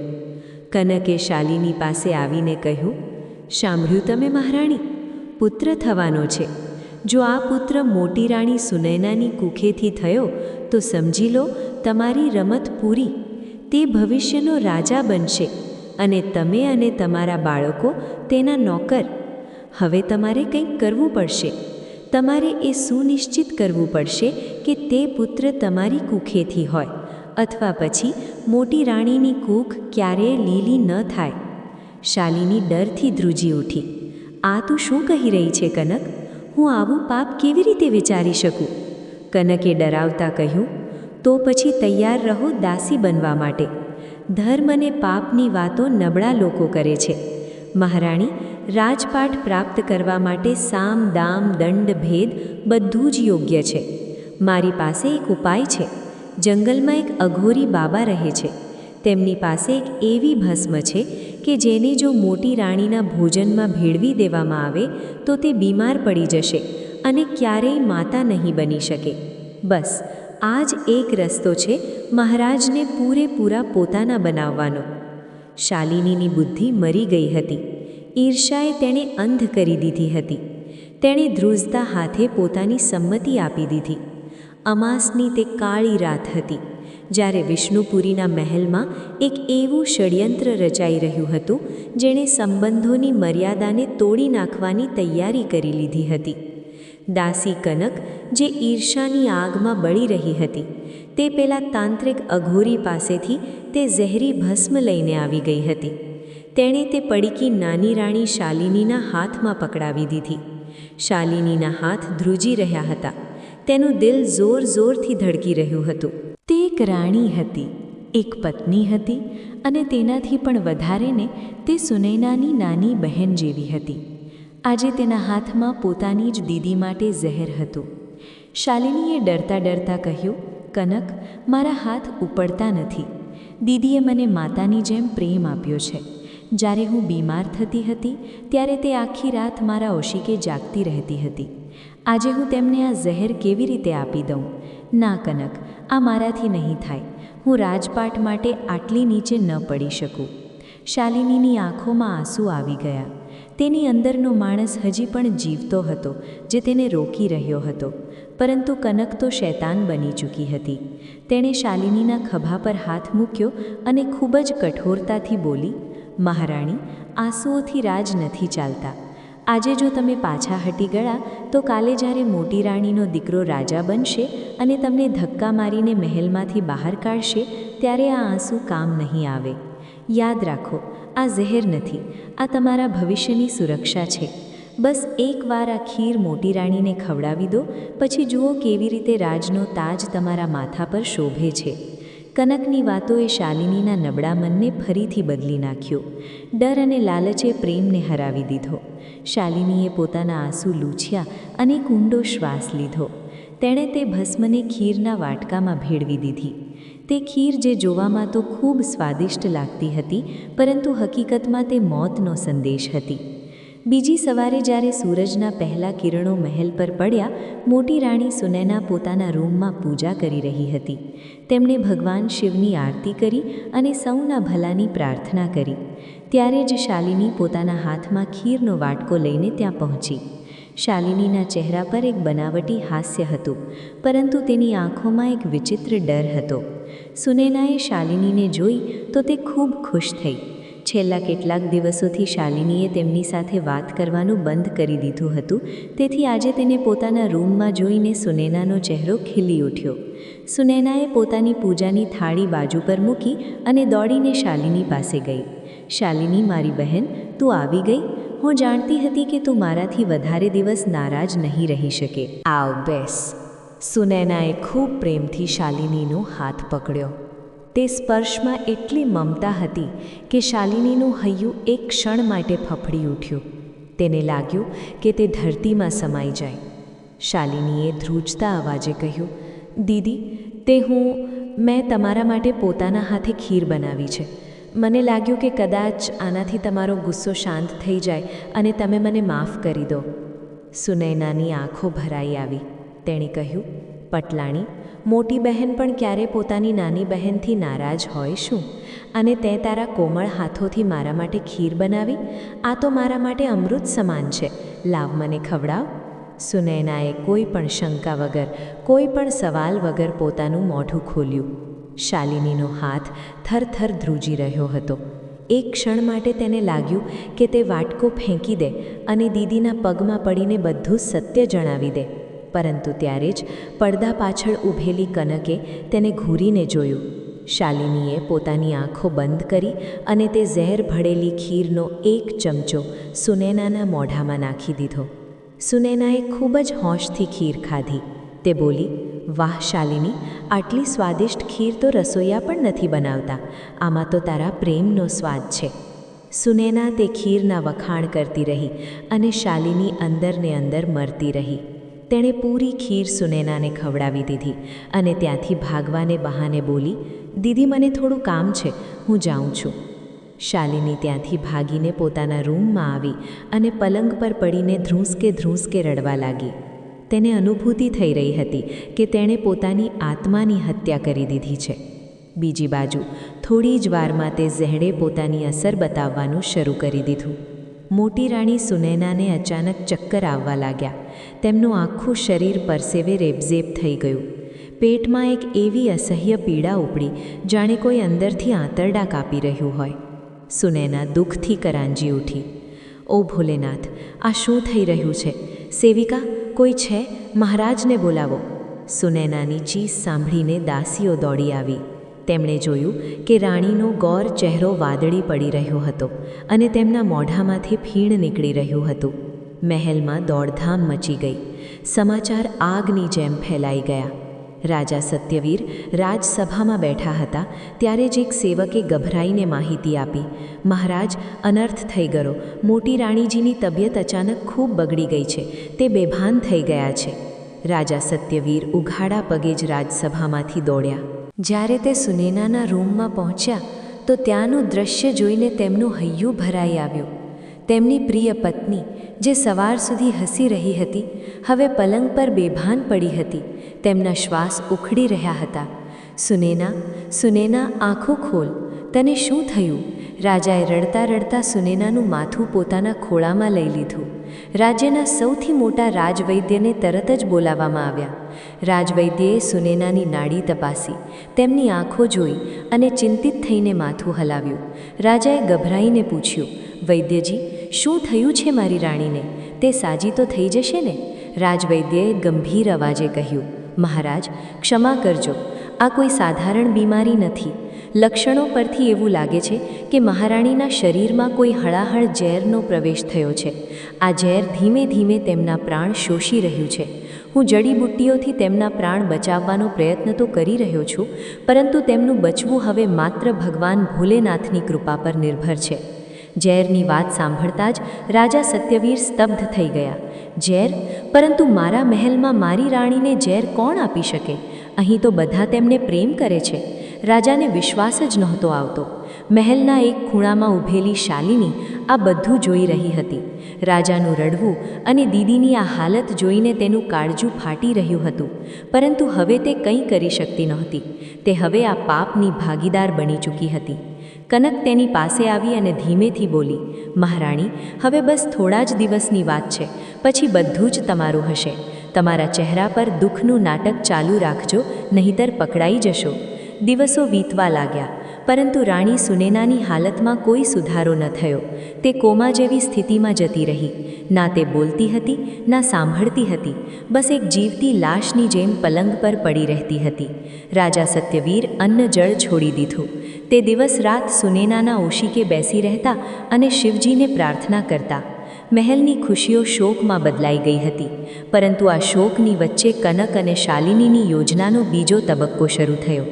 કનકે શાલિની પાસે આવીને કહ્યું, સાંભળ્યું તમે મહારાણી? પુત્ર થવાનો છે. જો આ પુત્ર મોટી રાણી સુનૈનાની કુખેથી થયો તો સમજી લો તમારી રમત પૂરી. તે ભવિષ્યનો રાજા બનશે અને તમે અને તમારા બાળકો તેના નોકર. હવે તમારે કંઈક કરવું પડશે. તમારે એ સુનિશ્ચિત કરવું પડશે કે તે પુત્ર તમારી કુખેથી હોય અથવા પછી મોટી રાણીની કૂખ ક્યારેય લીલી ન થાય. શાલિની ડરથી ધ્રુજી ઉઠી. આ તું શું કહી રહી છે કનક? હું આવું પાપ કેવી રીતે વિચારી શકું? કનકે ડરાવતા કહ્યું, તો પછી તૈયાર રહો દાસી બનવા માટે. ધર્મ અને પાપની વાતો નબળા લોકો કરે છે. મહારાણી, રાજપાટ પ્રાપ્ત કરવા માટે સામ દામ દંડ ભેદ બધું જ યોગ્ય છે. મારી પાસે એક ઉપાય છે. જંગલમાં એક અઘોરી બાબા રહે છે. તેમની પાસે એક એવી ભસ્મ છે કે જેને જો મોટી રાણીના ભોજનમાં ભેળવી દેવામાં આવે તો તે બીમાર પડી જશે અને ક્યારેય માતા નહીં બની શકે. બસ આ જ એક રસ્તો છે મહારાજને પૂરેપૂરા પોતાના બનાવવાનો. શાલિનીની બુદ્ધિ મરી ગઈ હતી. ઈર્ષાએ તેણે અંધ કરી દીધી હતી. તેણે ધ્રુજતા હાથે પોતાની સંમતિ આપી દીધી. અમાસની તે કાળી રાત હતી જ્યારે વિષ્ણુપુરીના મહેલમાં એક એવું ષડયંત્ર રચાઈ રહ્યું હતું જેણે સંબંધોની મર્યાદાને તોડી નાખવાની તૈયારી કરી લીધી હતી. દાસી કનક, જે ઈર્ષાની આગમાં બળી રહી હતી, તે પેલા તાંત્રિક અઘોરી પાસેથી તે ઝેરી ભસ્મ લઈને આવી ગઈ હતી. તેણે તે પડીકી નાની રાણી શાલિનીના હાથમાં પકડાવી દીધી. શાલિનીના હાથ ધ્રુજી રહ્યા હતા. તેનું દિલ જોર જોરથી ધડકી રહ્યું હતું. તે એક રાણી હતી, એક પત્ની હતી અને તેનાથી પણ વધારેને તે સુનૈનાની નાની બહેન જેવી હતી. આજે તેના હાથમાં પોતાની જ દીદી માટે ઝેર હતું. શાલિનીએ ડરતા ડરતા કહ્યું, કનક, મારા હાથ ઉપડતા નથી. દીદીએ મને માતાની જેમ પ્રેમ આપ્યો છે. જ્યારે હું બીમાર થતી હતી ત્યારે તે આખી રાત મારા ઓશિકે જાગતી રહેતી હતી. આજે હું તેમને આ ઝહેર કેવી રીતે આપી દઉં? ના કનક, આ મારાથી નહીં થાય. હું રાજપાટ માટે આટલી નીચે ન પડી શકું. શાલિનીની આંખોમાં આંસુ આવી ગયા. તેની અંદરનો માણસ હજી પણ જીવતો હતો જે તેને રોકી રહ્યો હતો. પરંતુ કનક તો શૈતાન બની ચૂકી હતી. તેણે શાલિનીના ખભા પર હાથ મૂક્યો અને ખૂબ જ કઠોરતાથી બોલી, મહારાણી, આંસુઓથી રાજ નથી ચાલતા. આજે જો તમે પાછા હટી ગયા તો કાલે જ્યારે મોટી રાણીનો દીકરો રાજા બનશે અને તમને ધક્કા મારીને મહેલમાંથી બહાર કાઢશે ત્યારે આ આંસુ કામ નહીં આવે. યાદ રાખો, આ ઝેર નથી, આ તમારા ભવિષ્યની સુરક્ષા છે. બસ એકવાર આ ખીર મોટી રાણીને ખવડાવી દો, પછી જુઓ કેવી રીતે રાજનો તાજ તમારા માથા પર શોભે છે. કનકની વાતોએ શાલિનીના નબળા મનને ફરીથી બદલી નાખ્યું. ડર અને લાલચે પ્રેમને હરાવી દીધો. શાલિનીએ પોતાના આંસુ લૂછ્યા અને એક ઊંડો શ્વાસ લીધો. તેણે તે ભસ્મને ખીરના વાટકામાં ભેળવી દીધી. તે ખીર જે જોવામાં તો ખૂબ સ્વાદિષ્ટ લાગતી હતી, પરંતુ હકીકતમાં તે મોતનો સંદેશ હતી. બીજી સવારે જ્યારે સૂરજના પહેલા કિરણો મહેલ પર પડ્યા, મોટી રાણી સુનૈના પોતાના રૂમમાં પૂજા કરી રહી હતી. તેમણે ભગવાન શિવની આરતી કરી અને સૌના ભલાની પ્રાર્થના કરી. ત્યારે જ શાલિની પોતાના હાથમાં ખીરનો વાટકો લઈને ત્યાં પહોંચી. શાલિનીના ચહેરા પર એક બનાવટી હાસ્ય હતું, પરંતુ તેની આંખોમાં એક વિચિત્ર ડર હતો. સુનૈનાએ શાલિનીને જોઈ તો તે ખૂબ ખુશ થઈ. છેલ્લા કેટલાક દિવસોથી શાલિનીએ તેમની સાથે વાત કરવાનું બંધ કરી દીધું હતું, તેથી આજે તેને પોતાના રૂમમાં જોઈને સુનૈનાનો ચહેરો ખીલી ઉઠ્યો. સુનૈનાએ પોતાની પૂજાની થાળી બાજુ પર મૂકી અને દોડીને શાલિની પાસે ગઈ. શાલિની, મારી બહેન, તું આવી ગઈ? હું જાણતી હતી કે તું મારાથી વધારે દિવસ નારાજ નહીં રહી શકે. આવ, બેસ. સુનૈનાએ ખૂબ પ્રેમથી શાલિનીનો હાથ પકડ્યો. તે સ્પર્શમાં એટલી મમતા હતી કે શાલિનીનું હૈયું એક ક્ષણ માટે ફફડી ઉઠ્યું. તેને લાગ્યું કે તે ધરતીમાં સમાઈ જાય. શાલિનીએ ધ્રુજતા અવાજે કહ્યું, દીદી, મેં તમારા માટે પોતાના હાથે ખીર બનાવી છે. મને લાગ્યું કે કદાચ આનાથી તમારો ગુસ્સો શાંત થઈ જાય અને તમે મને માફ કરી દો. સુનૈનાની આંખો ભરાઈ આવી. તેણે કહ્યું, પટલાણી, મોટી બહેન પણ ક્યારે પોતાની નાની બહેનથી નારાજ હોય શું? અને તે તારા કોમળ હાથોથી મારા માટે ખીર બનાવી? આ તો મારા માટે અમૃત સમાન છે. લાવ, મને ખવડાવ. સુનૈનાએ કોઈ પણ શંકા વગર, કોઈ પણ સવાલ વગર પોતાનું મોઢું ખોલ્યું. શાલિનીનો હાથ થરથર ધ્રુજી રહ્યો હતો. એક ક્ષણ માટે તેને લાગ્યું કે તે વાટકો ફેંકી દે અને દીદીના પગમાં પડીને બધું સત્ય જણાવી દે. પરંતુ ત્યારે જ પડદા પાછળ ઊભેલી કનકે તેને ઘૂરીને જોયું. શાલિનીએ પોતાની આંખો બંધ કરી અને તે ઝેર ભળેલી ખીરનો એક ચમચો સુનૈનાના મોઢામાં નાખી દીધો. સુનૈનાએ ખૂબ જ હોંશથી ખીર ખાધી. તે બોલી, વાહ શાલિની, આટલી સ્વાદિષ્ટ ખીર તો રસોઈયા પણ નથી બનાવતા. આમાં તો તારા પ્રેમનો સ્વાદ છે. સુનૈના તે ખીરના વખાણ કરતી રહી અને શાલિની અંદરને અંદર મરતી રહી. તેણે પૂરી ખીર સુનૈનાને ખવડાવી દીધી અને ત્યાંથી ભાગવાને બહાને બોલી, દીદી, મને થોડું કામ છે, હું જાઉં છું. શાલિની ત્યાંથી ભાગીને પોતાના રૂમમાં આવી અને પલંગ પર પડીને ધ્રુંસકે રડવા લાગી. તેને અનુભૂતિ થઈ રહી હતી કે તેણે પોતાની આત્માની હત્યા કરી દીધી છે. બીજી બાજુ થોડી જ વારમાં તે ઝેડે પોતાની અસર બતાવવાનું શરૂ કરી દીધું. મોટી રાણી સુનૈનાને અચાનક ચક્કર આવવા લાગ્યા. તેમનું આખું શરીર પરસેવે રેબઝેબ થઈ ગયું. પેટમાં એક એવી અસહ્ય પીડા ઉપડી જાણે કોઈ અંદરથી આંતરડા કાપી રહ્યું હોય. સુનૈના દુઃખથી કરાંજી ઉઠી. ઓ ભોલેનાથ, આ શું થઈ રહ્યું છે? સેવિકા, કોઈ છે? મહારાજને બોલાવો. સુનૈનાની ચીસ સાંભળીને દાસીઓ દોડી આવી. તેમણે જોયું કે રાણીનો ગૌર ચહેરો વાદળી પડી રહ્યો હતો અને તેમના મોઢામાંથી ફીણ નીકળી રહ્યું હતું. મહેલમાં દોડધામ મચી ગઈ. સમાચાર આગની જેમ ફેલાઈ ગયા. રાજા સત્યવીર રાજસભામાં બેઠા હતા ત્યારે જ એક સેવકે ગભરાઈને માહિતી આપી, મહારાજ, અનર્થ થઈ ગયો. મોટી રાણીજીની તબિયત અચાનક ખૂબ બગડી ગઈ છે. તે બેભાન થઈ ગયા છે. રાજા સત્યવીર ઉઘાડા પગે જ રાજસભામાંથી દોડ્યા. જ્યારે તે સુનૈનાના રૂમમાં પહોંચ્યા તો ત્યાંનું દ્રશ્ય જોઈને તેમનું હૈયું ભરાઈ આવ્યું. તેમની પ્રિય પત્ની, જે સવાર સુધી હસી રહી હતી, હવે પલંગ પર બેભાન પડી હતી. તેમના શ્વાસ ઉખડી રહ્યા હતા. સુનૈના, આંખો ખોલ. તને શું થયું? રાજાએ રડતા રડતા સુનૈનાનું માથું પોતાના ખોળામાં લઈ લીધું. રાજ્યના સૌથી મોટા રાજવૈદ્યને તરત જ બોલાવવામાં આવ્યા. રાજવૈદ્યએ સુનૈનાની નાડી તપાસી, તેમની આંખો જોઈ અને ચિંતિત થઈને માથું હલાવ્યું. રાજાએ ગભરાઈને પૂછ્યું, વૈદ્યજી, શું થયું છે મારી રાણીને? તે સાજી તો થઈ જશે ને? રાજવૈદ્યએ ગંભીર અવાજે કહ્યું, મહારાજ, ક્ષમા કરજો, આ કોઈ સાધારણ બીમારી નથી. લક્ષણો પરથી એવું લાગે છે કે મહારાણીના શરીરમાં કોઈ હળાહળ ઝેરનો પ્રવેશ થયો છે. આ ઝેર ધીમે ધીમે તેમના પ્રાણ શોષી રહ્યું છે. હું જડીબુટ્ટીઓથી તેમના પ્રાણ બચાવવાનો પ્રયત્ન તો કરી રહ્યો છું, પરંતુ તેમનું બચવું હવે માત્ર ભગવાન ભોલેનાથની કૃપા પર નિર્ભર છે. ઝેરની વાત સાંભળતા જ રાજા સત્યવીર સ્તબ્ધ થઈ ગયા. ઝેર? પરંતુ મારા મહેલમાં મારી રાણીને ઝેર કોણ આપી શકે? અહીં તો બધા તેમને પ્રેમ કરે છે. રાજાને વિશ્વાસ જ નહોતો આવતો. મહેલના એક ખૂણામાં ઊભેલી શાલિની આ બધું જોઈ રહી હતી. રાજાનું રડવું અને દીદીની આ હાલત જોઈને તેનું કાળજું ફાટી રહ્યું હતું, પરંતુ હવે તે કંઈ કરી શકતી નહોતી. તે હવે આ પાપની ભાગીદાર બની ચૂકી હતી. કનક તેની પાસે આવી અને ધીમેથી બોલી, મહારાણી, હવે બસ થોડા જ દિવસની વાત છે, પછી બધું જ તમારું હશે. તમારા ચહેરા પર દુઃખનું નાટક ચાલુ રાખજો, નહીંતર પકડાઈ જશો. દિવસો વીતવા લાગ્યા, પરંતુ રાણી સુનૈનાની હાલતમાં કોઈ સુધારો ન થયો. તે કોમા જેવી સ્થિતિમાં જતી રહી. ના તે બોલતી હતી, ના સાંભળતી હતી. બસ એક જીવતી લાશની જેમ પલંગ પર પડી રહેતી હતી. રાજા સત્યવીર અન્ન જળ છોડી દીધું. તે દિવસ રાત સુનૈનાના ઓશિકે બેસી રહેતા અને શિવજીને પ્રાર્થના કરતા. મહેલની ખુશીઓ શોકમાં બદલાઈ ગઈ હતી, પરંતુ આ શોકની વચ્ચે કનક અને શાલિનીની યોજનાનો બીજો તબક્કો શરૂ થયો.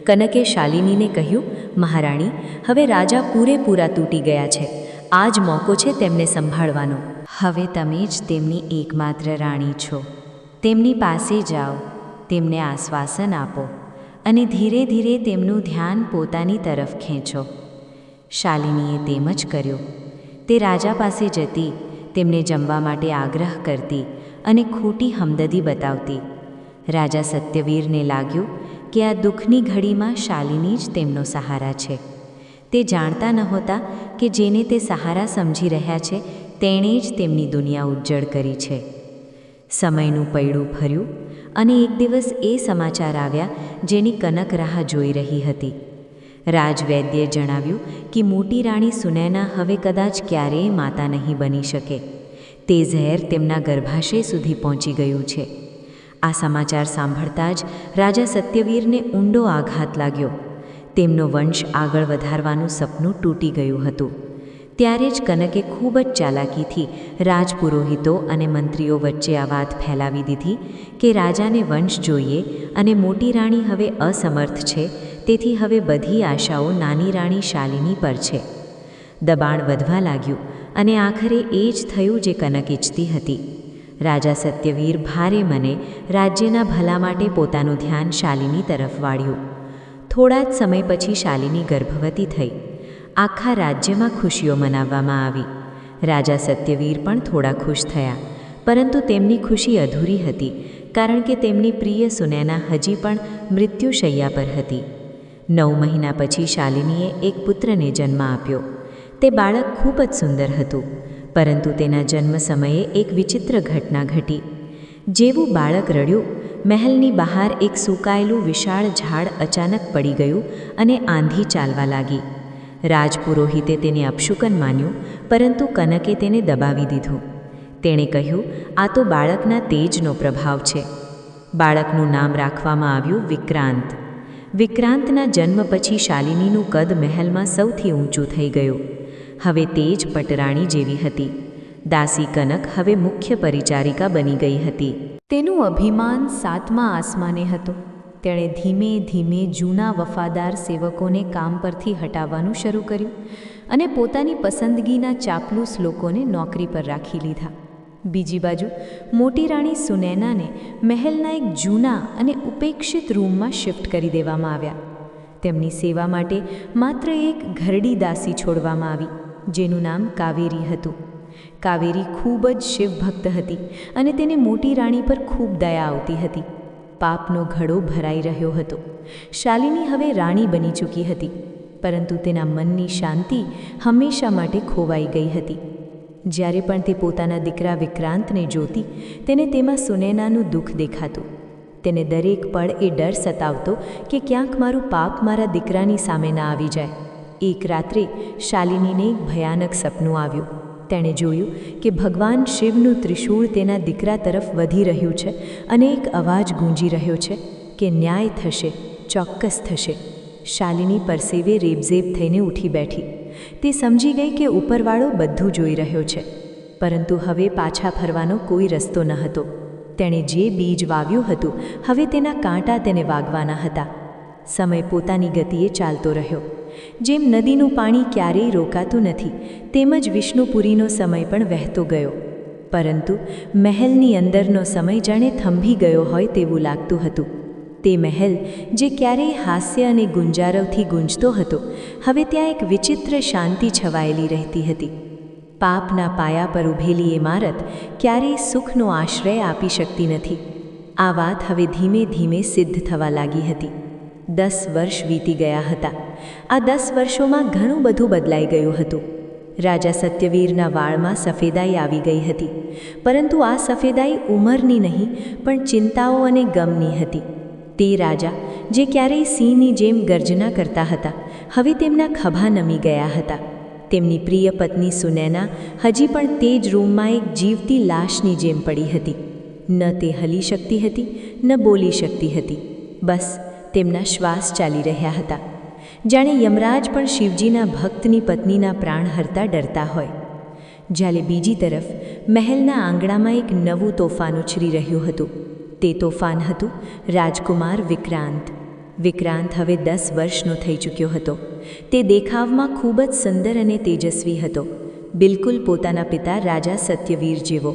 કનકે શાલિનીને કહ્યું, મહારાણી, હવે રાજા પૂરેપૂરા તૂટી ગયા છે. આ જ મોકો છે તેમને સંભાળવાનો. હવે તમે જ તેમની એકમાત્ર રાણી છો. તેમની પાસે જાઓ, તેમને આશ્વાસન આપો અને ધીરે ધીરે તેમનું ધ્યાન પોતાની તરફ ખેંચો. શાલિનીએ તેમ જ કર્યું. તે રાજા પાસે જતી, તેમને જમવા માટે આગ્રહ કરતી અને ખોટી હમદર્દી બતાવતી. રાજા સત્યવીરને લાગ્યું કે આ દુઃખની ઘડીમાં શાલિની જ તેમનો સહારા છે. તે જાણતા નહોતા કે જેને તે સહારા સમજી રહ્યા છે તેણે જ તેમની દુનિયા ઉજ્જડ કરી છે. સમયનું પૈડું ફર્યું અને એક દિવસ એ સમાચાર આવ્યા જેની કનક રાહ જોઈ રહી હતી. રાજવૈદ્યે જણાવ્યું કે મોટી રાણી સુનૈના હવે કદાચ ક્યારેય માતા નહીં બની શકે. તે ઝેર તેમના ગર્ભાશય સુધી પહોંચી ગયું છે. આ સમાચાર સાંભળતા જ રાજા સત્યવીરને ઊંડો આઘાત લાગ્યો. તેમનો વંશ આગળ વધારવાનું સપનું તૂટી ગયું હતું. ત્યારે જ કનકે ખૂબ જ ચાલાકીથી રાજપુરોહિતો અને મંત્રીઓ વચ્ચે આ વાત ફેલાવી દીધી કે રાજાને વંશ જોઈએ અને મોટી રાણી હવે અસમર્થ છે, તેથી હવે બધી આશાઓ નાની રાણી શાલિની પર છે. દબાણ વધવા લાગ્યું અને આખરે એ જ થયું જે કનક ઈચ્છતી હતી. રાજા સત્યવીર ભારે મને રાજ્યના ભલા માટે પોતાનું ધ્યાન શાલિની તરફ વાળ્યું. થોડા જ સમય પછી શાલિની ગર્ભવતી થઈ. આખા રાજ્યમાં ખુશીઓ મનાવવામાં આવી. રાજા સત્યવીર પણ થોડા ખુશ થયા, પરંતુ તેમની ખુશી અધૂરી હતી કારણ કે તેમની પ્રિય સુનૈના હજી પણ મૃત્યુશૈયા પર હતી. 9 મહિના પછી શાલિનીએ એક પુત્રને જન્મ આપ્યો. તે બાળક ખૂબ જ સુંદર હતું, પરંતુ તેના જન્મ સમયે એક વિચિત્ર ઘટના ઘટી. જેવું બાળક રડ્યું, મહેલની બહાર એક સૂકાયેલું વિશાળ ઝાડ અચાનક પડી ગયું અને આંધી ચાલવા લાગી. રાજપુરોહિતે તેને અપશુકન માન્યું, પરંતુ કનકે તેને દબાવી દીધું. તેણે કહ્યું, આ તો બાળકના તેજનો પ્રભાવ છે. બાળકનું નામ રાખવામાં આવ્યું વિક્રાંત. વિક્રાંતના જન્મ પછી શાલિનીનું કદ મહેલમાં સૌથી ઊંચું થઈ ગયું. હવે તે જ પટરાણી જેવી હતી. દાસી કનક હવે મુખ્ય પરિચારિકા બની ગઈ હતી. તેનું અભિમાન 7મા આસમાને હતું. તેણે ધીમે ધીમે જૂના વફાદાર સેવકોને કામ પરથી હટાવવાનું શરૂ કર્યું અને પોતાની પસંદગીના ચાપલૂસ લોકોને નોકરી પર રાખી લીધા. બીજી બાજુ મોટી રાણી સુનૈનાને મહેલના એક જૂના અને ઉપેક્ષિત રૂમમાં શિફ્ટ કરી દેવામાં આવ્યા. તેમની સેવા માટે માત્ર એક ઘરડી દાસી છોડવામાં આવી, જેનું નામ કાવેરી હતું. કાવેરી ખૂબ જ શિવભક્ત હતી અને તેને મોટી રાણી પર ખૂબ દયા આવતી હતી. પાપનો ઘડો ભરાઈ રહ્યો હતો. શાલિની હવે રાણી બની ચૂકી હતી, પરંતુ તેના મનની શાંતિ હંમેશા માટે ખોવાઈ ગઈ હતી. જ્યારે પણ તે પોતાના દીકરા વિક્રાંતને જોતી, તેને તેમાં સુનૈનાનું દુઃખ દેખાતું. તેને દરેક પળ એ ડર સતાવતો કે ક્યાંક મારું પાપ મારા દીકરાની સામે ના આવી જાય. એક રાત્રે શાલિનીને એક ભયાનક સપનું આવ્યું. તેણે જોયું કે ભગવાન શિવનું ત્રિશૂળ તેના દીકરા તરફ વધી રહ્યું છે અને એક અવાજ ગૂંજી રહ્યો છે કે ન્યાય થશે, ચોક્કસ થશે. શાલિની પરસેવે રેબઝેબ થઈને ઉઠી બેઠી. તે સમજી ગઈ કે ઉપરવાળો બધું જોઈ રહ્યો છે, પરંતુ હવે પાછા ફરવાનો કોઈ રસ્તો ન હતો. તેણે જે બીજ વાવ્યું હતું, હવે તેના કાંટા તેને વાગવાના હતા. સમય પોતાની ગતિએ ચાલતો રહ્યો. જેમ નદીનું પાણી ક્યારેય રોકાતું નથી, તેમ જ વિષ્ણુપુરીનો સમય પણ વહેતો ગયો. પરંતુ મહેલની અંદરનો સમય જાણે થંભી ગયો હોય તેવું લાગતું હતું. તે મહેલ જે ક્યારેય હાસ્ય અને ગુંજારવથી ગુંજતો હતો, હવે ત્યાં એક વિચિત્ર શાંતિ છવાયેલી રહેતી હતી. પાપના પાયા પર ઊભેલી ઇમારત ક્યારેય સુખનો આશ્રય આપી શકતી નથી. આ વાત હવે ધીમે ધીમે સિદ્ધ થવા લાગી હતી. 10 વર્ષ વીતી ગયા હતા. આ 10 વર્ષોમાં ઘણું બધું બદલાઈ ગયું હતું. રાજા સત્યવીરના વાળમાં સફેદાઈ આવી ગઈ હતી, પરંતુ આ સફેદાઈ ઉંમરની નહીં પણ ચિંતાઓ અને ગમની હતી. તે રાજા જે ક્યારેય સિંહની જેમ ગર્જના કરતા હતા, હવે તેમના ખભા નમી ગયા હતા. તેમની પ્રિય પત્ની સુનૈના હજી પણ તે જ રૂમમાં એક જીવતી લાશની જેમ પડી હતી. ન તે હલી શકતી હતી, ન બોલી શકતી હતી. બસ તેમના શ્વાસ ચાલી રહ્યા હતા. જાણે યમરાજ પણ શિવજીના ભક્તની પત્નીના પ્રાણ હરતા ડરતા હોય. જ્યારે બીજી તરફ મહેલના આંગણામાં એક નવું તોફાન ઉછરી રહ્યું હતું. તે તોફાન હતું રાજકુમાર વિક્રાંત. વિક્રાંત હવે 10 વર્ષનો થઈ ચૂક્યો હતો. તે દેખાવમાં ખૂબ જ સુંદર અને તેજસ્વી હતો. બિલકુલ પોતાના પિતા રાજા સત્યવીર જેવો,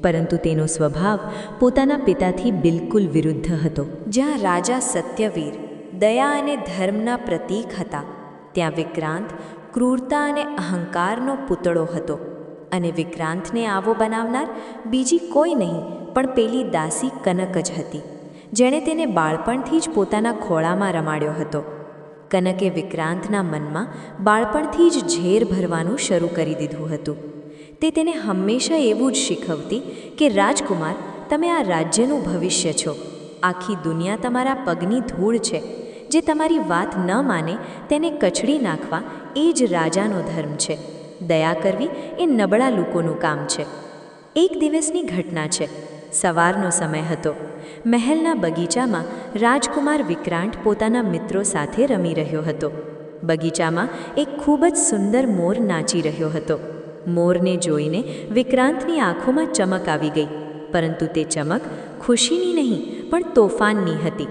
પરંતુ તેનો સ્વભાવ પોતાના પિતાથી બિલકુલ વિરુદ્ધ હતો. જ્યાં રાજા સત્યવીર દયા અને ધર્મના પ્રતીક હતા, ત્યાં વિક્રાંત ક્રૂરતા અને અહંકારનો પૂતળો હતો. અને વિક્રાંતને આવો બનાવનાર બીજી કોઈ નહીં પણ પેલી દાસી કનક જ હતી, જેણે તેને બાળપણથી જ પોતાના ખોળામાં રમાડ્યો હતો. કનકે વિક્રાંતના મનમાં બાળપણથી જ ઝેર ભરવાનું શરૂ કરી દીધું હતું. તે તેને હંમેશા એવું જ શીખવતી કે રાજકુમાર, તમે આ રાજ્યનું ભવિષ્ય છો. આખી દુનિયા તમારા પગની ધૂળ છે. જે તમારી વાત ન માને તેને કચડી નાખવા એ જ રાજાનો ધર્મ છે. દયા કરવી એ નબળા લોકોનું કામ છે. એક દિવસની ઘટના છે. સવારનો સમય હતો. મહેલના બગીચામાં રાજકુમાર વિક્રાંત પોતાના મિત્રો સાથે રમી રહ્યો હતો. બગીચામાં એક ખૂબ જ સુંદર મોર નાચી રહ્યો હતો. મોરને જોઈને વિક્રાંતની આંખોમાં ચમક આવી ગઈ, પરંતુ તે ચમક ખુશીની નહીં પણ તોફાનની હતી.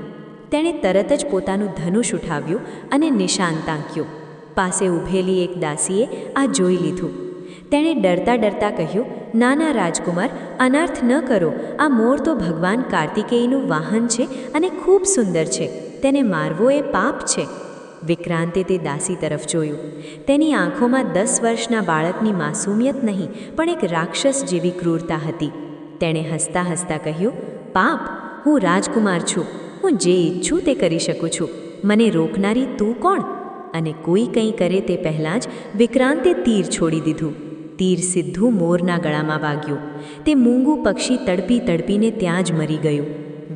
તેણે તરત જ પોતાનું ધનુષ ઉઠાવ્યું અને નિશાન તાક્યું. પાસે ઊભેલી એક દાસીએ આ જોઈ લીધું. તેણે ડરતા ડરતા કહ્યું, નાના રાજકુમાર, અનર્થ ન કરો. આ મોર તો ભગવાન કાર્તિકેયનું વાહન છે અને ખૂબ સુંદર છે. તેને મારવો એ પાપ છે. વિક્રાંતે તે દાસી તરફ જોયું. તેની આંખોમાં 10 વર્ષના બાળકની માસૂમિયત નહીં પણ એક રાક્ષસ જેવી ક્રૂરતા હતી. તેણે હસતા હસતા કહ્યું, પાપ? હું રાજકુમાર છું. હું જે ઈચ્છું તે કરી શકું છું. મને રોકનારી તું કોણ? અને કોઈ કંઈ કરે તે પહેલાં જ વિક્રાંતે તીર છોડી દીધું. તીર સીધું મોરના ગળામાં વાગ્યું. તે મૂંગું પક્ષી તડપી તડપીને ત્યાં જ મરી ગયું.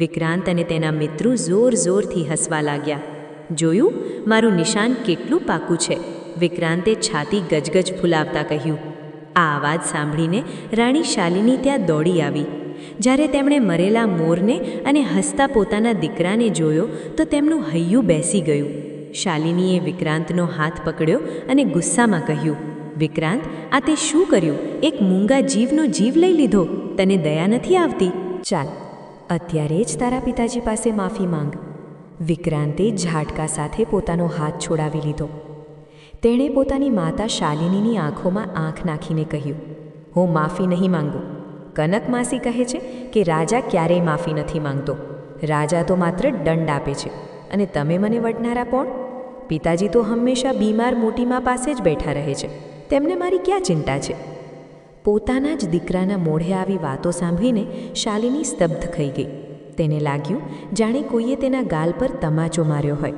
વિક્રાંત અને તેના મિત્રો જોર જોરથી હસવા લાગ્યા. જોયું, મારું નિશાન કેટલું પાકું છે, વિક્રાંતે છાતી ગજગજ ફૂલાવતા કહ્યું. આ અવાજ સાંભળીને રાણી શાલિની ત્યાં દોડી આવી. જ્યારે તેમણે મરેલા મોરને અને હસતા પોતાના દીકરાને જોયો તો તેમનું હૈયું બેસી ગયું. શાલિનીએ વિક્રાંતનો હાથ પકડ્યો અને ગુસ્સામાં કહ્યું, વિક્રાંત, આ તે શું કર્યું? એક મૂંગા જીવનો જીવ લઈ લીધો. તને દયા નથી આવતી? ચાલ, અત્યારે જ તારા પિતાજી પાસે માફી માંગ. વિક્રાંતે ઝાટકા સાથે પોતાનો હાથ છોડાવી લીધો. તેણે પોતાની માતા શાલિનીની આંખોમાં આંખ નાખીને કહ્યું, હું માફી નહીં માંગું. કનક માસી કહે છે કે રાજા ક્યારેય માફી નથી માંગતો. રાજા તો માત્ર દંડ આપે છે. અને તમે મને વડનારા કોણ? પિતાજી તો હંમેશા બીમાર મોટી મા પાસે જ બેઠા રહે છે. તેમને મારી ક્યાં ચિંતા છે? પોતાના જ દીકરાના મોઢે આવી વાતો સાંભળીને શાલિની સ્તબ્ધ થઈ ગઈ. તેને લાગ્યું જાણે કોઈએ તેના ગાલ પર તમાચો માર્યો હોય.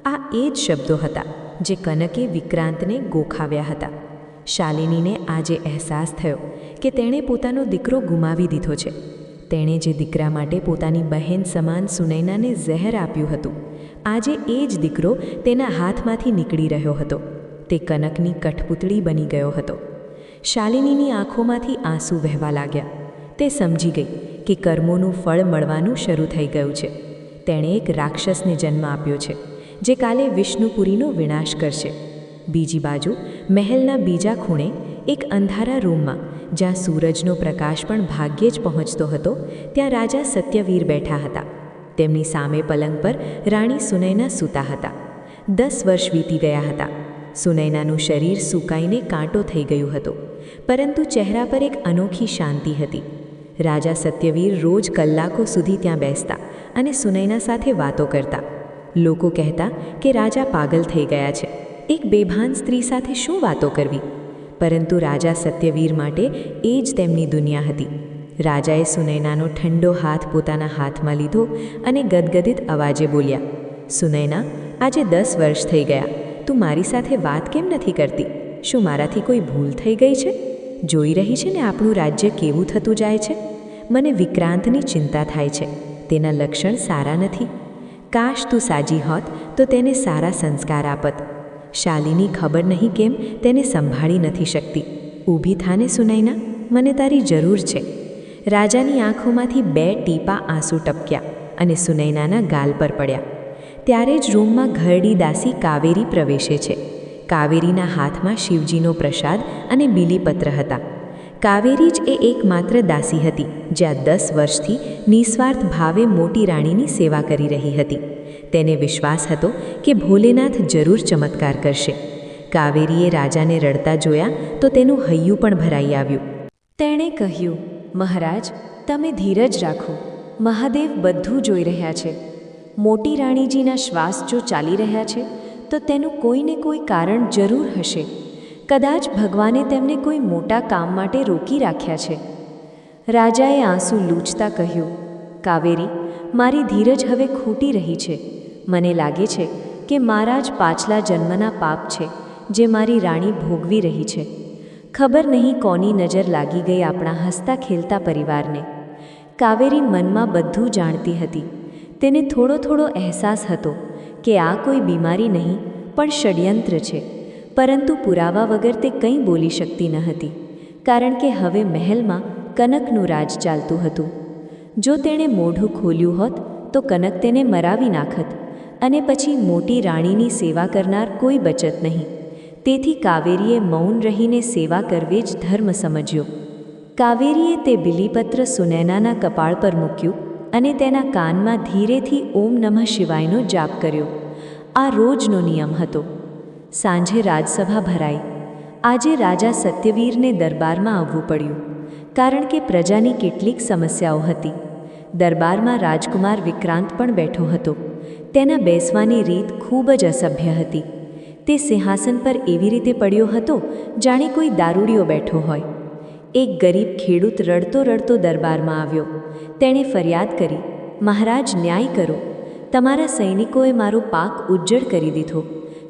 આ એ જ શબ્દો હતા જે કનકે વિક્રાંતને ગોખાવ્યા હતા. શાલિનીને આજે અહેસાસ થયો કે તેણે પોતાનો દીકરો ગુમાવી દીધો છે. તેણે જે દીકરા માટે પોતાની બહેન સમાન સુનૈનાને ઝહેર આપ્યું હતું, આજે એ જ દીકરો તેના હાથમાંથી નીકળી રહ્યો હતો. તે કનકની કઠપૂતળી બની ગયો હતો. શાલિનીની આંખોમાંથી આંસુ વહેવા લાગ્યા. તે સમજી ગઈ કે કર્મોનું ફળ મળવાનું શરૂ થઈ ગયું છે. તેણે એક રાક્ષસને જન્મ આપ્યો છે જે કાલે વિષ્ણુપુરીનો વિનાશ કરશે. બીજી બાજુ મહેલના બીજા ખૂણે એક અંધારા રૂમમાં, જ્યાં સૂરજનો પ્રકાશ પણ ભાગ્યે જ પહોંચતો હતો, ત્યાં રાજા સત્યવીર બેઠા હતા. તેમની સામે પલંગ પર રાણી સુનૈના સૂતા હતા. 10 વર્ષ વીતી ગયા હતા. સુનૈનાનું શરીર સૂકાઈને કાંટો થઈ ગયું હતું, પરંતુ ચહેરા પર એક અનોખી શાંતિ હતી. રાજા સત્યવીર રોજ કલાકો સુધી ત્યાં બેસતા અને સુનૈના સાથે વાતો કરતા. લોકો કહેતા કે રાજા પાગલ થઈ ગયા છે. એક બેભાન સ્ત્રી સાથે શું વાતો કરવી? પરંતુ રાજા સત્યવીર માટે એ જ તેમની દુનિયા હતી. રાજાએ સુનૈનાનો ઠંડો હાથ પોતાના હાથમાં લીધો અને ગદગદિત અવાજે બોલ્યા, સુનૈના, આજે 10 વર્ષ થઈ ગયા. તું મારી સાથે વાત કેમ નથી કરતી? શું મારાથી કોઈ ભૂલ થઈ ગઈ છે? જોઈ રહી છે ને આપણું રાજ્ય કેવું થતું જાય છે? મને વિક્રાંતની ચિંતા થાય છે. તેના લક્ષણ સારા નથી. કાશ તું સાજી હોત તો તેને સારા સંસ્કાર આપત. શાલિની ખબર નહીં કેમ તેને સંભાળી નથી શકતી. ઊભી થાને સુનૈના, મને તારી જરૂર છે. રાજાની આંખોમાંથી 2 ટીપા આંસુ ટપક્યા અને સુનૈનાના ગાલ પર પડ્યા. ત્યારે જ રૂમમાં ઘરડી દાસી કાવેરી પ્રવેશે છે. કાવેરીના હાથમાં શિવજીનો પ્રસાદ અને બીલીપત્ર હતા. કાવેરી જ એ એકમાત્ર દાસી હતી જે આ 10 વર્ષથી નિસ્વાર્થ ભાવે મોટી રાણીની સેવા કરી રહી હતી. તેને વિશ્વાસ હતો કે ભોલેનાથ જરૂર ચમત્કાર કરશે. કાવેરીએ રાજાને રડતા જોયા તો તેનું હૈયું પણ ભરાઈ આવ્યું. તેણે કહ્યું, મહારાજ, તમે ધીરજ રાખો. મહાદેવ બધું જોઈ રહ્યા છે. મોટી રાણીજીના શ્વાસ જો ચાલી રહ્યા છે તો તેનું કોઈને કોઈ કારણ જરૂર હશે. કદાચ ભગવાને તેમને કોઈ મોટા કામ માટે રોકી રાખ્યા છે. રાજાએ આંસુ લૂછતા કહ્યું, કાવેરી, મારી ધીરજ હવે ખૂટી રહી છે. મને લાગે છે કે મારા જ પાછલા જન્મના પાપ છે જે મારી રાણી ભોગવી રહી છે. ખબર નહીં કોની નજર લાગી ગઈ આપણા હસતા ખેલતા પરિવારને. કાવેરી મનમાં બધું જાણતી હતી. તેને થોડો થોડો અહેસાસ હતો કે આ કોઈ બીમારી નહીં પણ ષડયંત્ર છે, પરંતુ પુરાવા વગર તે કંઈ બોલી શકતી ન હતી, કારણ કે હવે મહેલમાં કનકનું રાજ ચાલતું હતું. જો તેણે મોઢું ખોલ્યું હોત તો કનક તેને મરાવી નાખત અને પછી મોટી રાણીની સેવા કરનાર કોઈ બચત નહીં. તેથી કાવેરીએ મૌન રહીને સેવા કરવી જ ધર્મ સમજ્યો. કાવેરીએ તે બિલીપત્ર સુનૈનાના કપાળ પર મૂક્યું અને તેના કાનમાં ધીરેથી ઓમ નમઃ શિવાયનો જાપ કર્યો. આ રોજનો નિયમ હતો. સાંજે રાજસભા ભરાઈ. આજે રાજા સત્યવીરને દરબારમાં આવવું પડ્યું, કારણ કે પ્રજાની કેટલીક સમસ્યાઓ હતી. દરબારમાં રાજકુમાર વિક્રાંત પણ બેઠો હતો. તેના બેસવાની રીત ખૂબ જ અસભ્ય હતી. તે સિંહાસન પર એવી રીતે પડ્યો હતો જાણે કોઈ દારૂડિયો બેઠો હોય. એક ગરીબ ખેડૂત રડતો રડતો દરબારમાં આવ્યો. તેણે ફરિયાદ કરી, મહારાજ, ન્યાય કરો. તમારા સૈનિકોએ મારો પાક ઉજ્જડ કરી દીધો.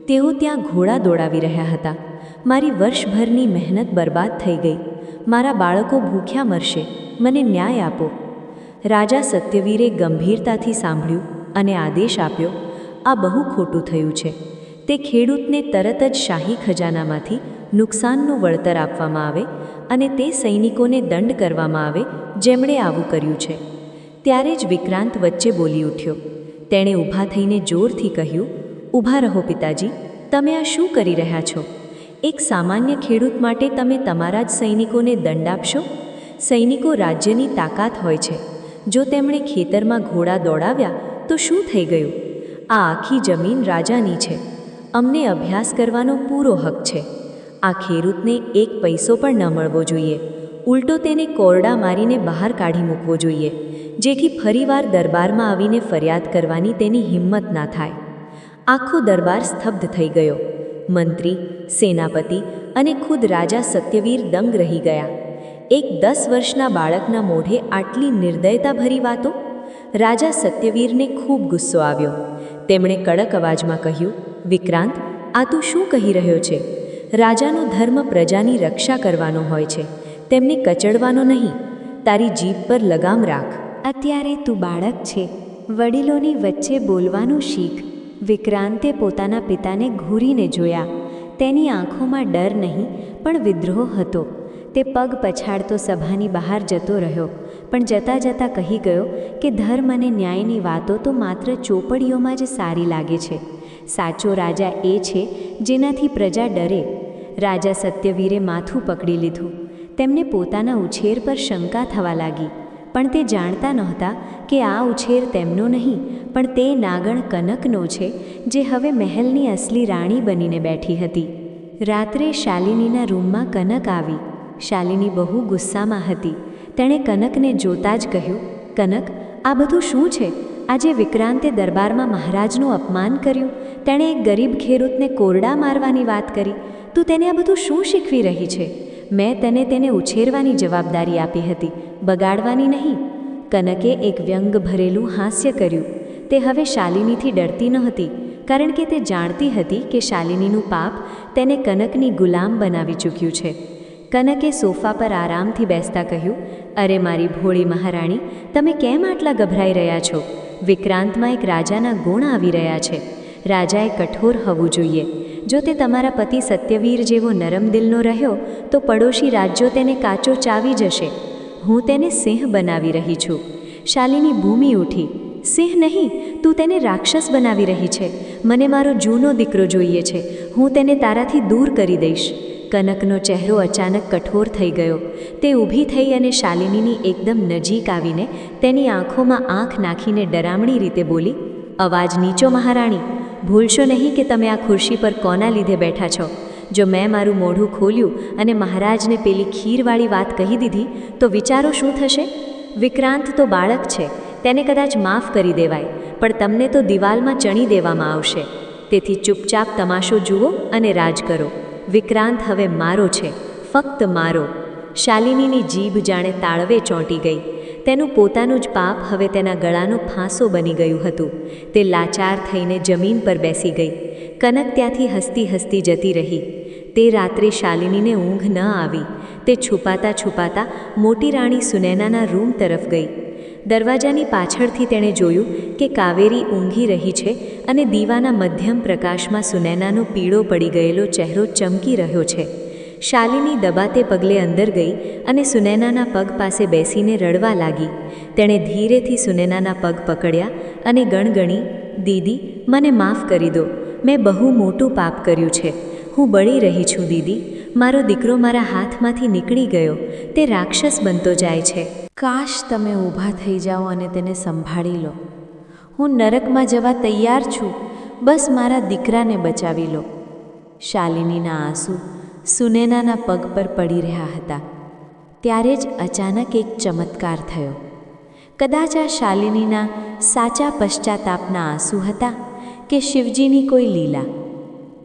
તેઓ ત્યાં ઘોડા દોડાવી રહ્યા હતા. મારી વર્ષભરની મહેનત બરબાદ થઈ ગઈ. મારા બાળકો ભૂખ્યા મરશે. મને ન્યાય આપો. રાજા સત્યવીરે ગંભીરતાથી સાંભળ્યું અને આદેશ આપ્યો, આ બહુ ખોટું થયું છે. તે ખેડૂતને તરત જ શાહી ખજાનામાંથી નુકસાનનું વળતર આપવામાં આવે અને તે સૈનિકોને દંડ કરવામાં આવે જેમણે આવું કર્યું છે. ત્યારે જ વિક્રાંત વચ્ચે બોલી ઉઠ્યો. તેણે ઊભા થઈને જોરથી કહ્યું, ઊભા રહો પિતાજી, તમે આ શું કરી રહ્યા છો? એક સામાન્ય ખેડૂત માટે તમે તમારા જ સૈનિકોને દંડ આપશો? સૈનિકો રાજ્યની તાકાત હોય છે. જો તેમણે ખેતરમાં ઘોડા દોડાવ્યા તો શું થઈ ગયું? આ આખી જમીન રાજાની છે. અમને અભ્યાસ કરવાનો પૂરો હક છે. આ ખેડૂતને એક પૈસો પણ ન મળવો જોઈએ. ઉલટો તેને કોરડા મારીને બહાર કાઢી મૂકવો જોઈએ, જેથી ફરીવાર દરબારમાં આવીને ફરિયાદ કરવાની તેની હિંમત ના થાય. આખો દરબાર સ્તબ્ધ થઈ ગયો. મંત્રી, સેનાપતિ અને ખુદ રાજા સત્યવીર દંગ રહી ગયા. એક 10 વર્ષના બાળકના મોઢે આટલી નિર્દયતાભરી વાતો? રાજા સત્યવીરને ખૂબ ગુસ્સો આવ્યો. તેમણે કડક અવાજમાં કહ્યું, વિક્રાંત, આ તું શું કહી રહ્યો છે? રાજાનો ધર્મ પ્રજાની રક્ષા કરવાનો હોય છે, તેમને કચડવાનો નહીં. તારી જીભ પર લગામ રાખ. અત્યારે તું બાળક છે. વડીલોની વચ્ચે બોલવાનું શીખ. વિક્રાંતે પોતાના પિતાને ઘૂરીને જોયા. તેની આંખોમાં ડર નહીં પણ વિદ્રોહ હતો. તે પગ પછાડતો સભાની બહાર જતો રહ્યો, પણ જતાં જતાં કહી ગયો કે ધર્મ અને ન્યાયની વાતો તો માત્ર ચોપડીઓમાં જ સારી લાગે છે. સાચો રાજા એ છે જેનાથી પ્રજા ડરે. રાજા સત્યવીરે માથું પકડી લીધું. તેમને પોતાના ઉછેર પર શંકા થવા લાગી, પણ તે જાણતા નહોતા કે આ ઉછેર તેમનો નહીં પણ તે નાગણ કનકનો છે, જે હવે મહેલની અસલી રાણી બનીને બેઠી હતી. રાત્રે શાલિનીના રૂમમાં કનક આવી. શાલિની બહુ ગુસ્સામાં હતી. તેણે કનકને જોતાં જ કહ્યું, કનક, આ બધું શું છે? આજે વિક્રાંતે દરબારમાં મહારાજનું અપમાન કર્યું. તેણે એક ગરીબ ખેડૂતને કોરડા મારવાની વાત કરી. તું તેને આ બધું શું શીખવી રહી છે? મેં તેને ઉછેરવાની જવાબદારી આપી હતી, બગાડવાની નહીં. કનકે એક વ્યંગ ભરેલું હાસ્ય કર્યું. તે હવે શાલિનીથી ડરતી નહોતી, કારણ કે તે જાણતી હતી કે શાલિનીનું પાપ તેને કનકની ગુલામ બનાવી ચૂક્યું છે. કનકે સોફા પર આરામથી બેસતા કહ્યું, અરે મારી ભોળી મહારાણી, તમે કેમ આટલા ગભરાઈ રહ્યા છો? વિક્રાંતમાં એક રાજાના ગુણ આવી રહ્યા છે. રાજાએ કઠોર હોવું જોઈએ. જો તે તમારા પતિ સત્યવીર જેવો નરમ દિલનો રહ્યો તો પડોશી રાજ્યો તેને કાચો ચાવી જશે. હું તેને સિંહ બનાવી રહી છું. શાલિની ભૂમી ઉઠી. સિંહ નહીં, તું તેને રાક્ષસ બનાવી રહી છે. મને મારો જૂનો દીકરો જોઈએ છે. હું તેને તારાથી દૂર કરી દઈશ. કનકનો ચહેરો અચાનક કઠોર થઈ ગયો. તે ઊભી થઈ અને શાલિનીની એકદમ નજીક આવીને તેની આંખોમાં આંખ નાખીને ડરામણી રીતે બોલી, અવાજ નીચો મહારાણી. ભૂલશો નહીં કે તમે આ ખુરશી પર કોના લીધે બેઠા છો. જો મેં મારું મોઢું ખોલ્યું અને મહારાજને પેલી ખીરવાળી વાત કહી દીધી તો વિચારો શું થશે? વિક્રાંત તો બાળક છે, તેને કદાચ માફ કરી દેવાય, પણ તમને તો દિવાલમાં ચણી દેવામાં આવશે. તેથી ચૂપચાપ તમાશો જુઓ અને રાજ કરો. વિક્રાંત હવે મારો છે, ફક્ત મારો. શાલિનીની જીભ જાણે તાળવે ચોંટી ગઈ. તેનું પોતાનું જ પાપ હવે તેના ગળાનો ફાંસો બની ગયું હતું. તે લાચાર થઈને જમીન પર બેસી ગઈ. કનક ત્યાંથી હસતી હસતી જતી રહી. તે રાત્રે શાલિનીને ઊંઘ ન આવી. તે છુપાતા છુપાતા મોટી રાણી સુનૈનાના રૂમ તરફ ગઈ. દરવાજાની પાછળથી તેણે જોયું કે કાવેરી ઊંઘી રહી છે અને દીવાના મધ્યમ પ્રકાશમાં સુનૈનાનો પીળો પડી ગયેલો ચહેરો ચમકી રહ્યો છે. શાલિની દબાતે પગલે અંદર ગઈ અને સુનૈનાના પગ પાસે બેસીને રડવા લાગી. તેણે ધીરેથી સુનૈનાના પગ પકડ્યા અને ગણગણી, દીદી, મને માફ કરી દો. મેં બહુ મોટું પાપ કર્યું છે. હું બળી રહી છું દીદી. મારો દીકરો મારા હાથમાંથી નીકળી ગયો. તે રાક્ષસ બનતો જાય છે. કાશ તમે ઊભા થઈ જાઓ અને તેને સંભાળી લો. હું નરકમાં જવા તૈયાર છું. બસ મારા દીકરાને બચાવી લો. શાલિનીના આંસુ સુનૈનાના પગ પર પડી રહ્યા હતા. ત્યારે જ અચાનક એક ચમત્કાર થયો. કદાચ આ શાલિનીના સાચા પશ્ચાતાપના આંસુ હતા કે શિવજીની કોઈ લીલા.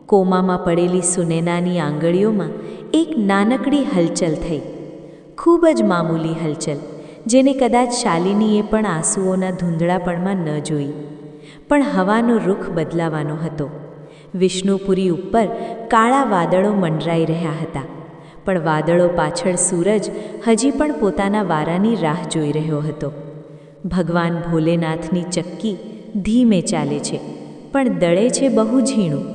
કોમામાં પડેલી સુનૈનાની આંગળીઓમાં એક નાનકડી હલચલ થઈ. ખૂબ જ મામૂલી હલચલ, જેને કદાચ શાલિનીએ પણ આંસુઓના ધૂંધળાપણમાં ન જોઈ. પણ હવાનો રૂખ બદલાવાનો હતો. વિષ્ણુપુરી ઉપર કાળા વાદળો મંડરાઈ રહ્યા હતા, પણ વાદળો પાછળ સૂરજ હજી પણ પોતાના વારાની રાહ જોઈ રહ્યો હતો. ભગવાન ભોલેનાથની ચક્કી ધીમે ચાલે છે, પણ દળે છે બહુ ઝીણું.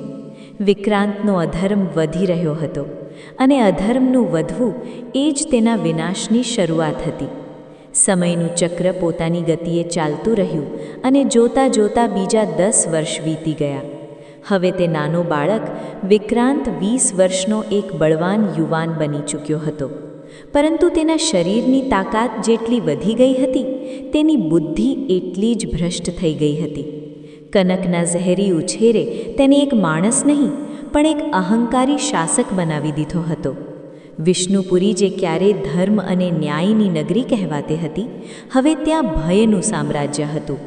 વિક્રાંતનો અધર્મ વધી રહ્યો હતો અને અધર્મનું વધવું એ જ તેના વિનાશની શરૂઆત હતી. સમયનું ચક્ર પોતાની ગતિએ ચાલતું રહ્યું અને જોતાં જોતાં બીજા 10 વર્ષ વીતી ગયા. હવે તે નાનો બાળક વિક્રાંત 20 વર્ષનો એક બળવાન યુવાન બની ચૂક્યો હતો. પરંતુ તેના શરીરની તાકાત જેટલી વધી ગઈ હતી, તેની બુદ્ધિ એટલી જ ભ્રષ્ટ થઈ ગઈ હતી. કનકના ઝહેરી ઉછેરે તેને એક માણસ નહીં, પણ એક અહંકારી શાસક બનાવી દીધો હતો. વિષ્ણુપુરી જે ક્યારેય ધર્મ અને ન્યાયની નગરી કહેવાતી હતી, હવે ત્યાં ભયનું સામ્રાજ્ય હતું.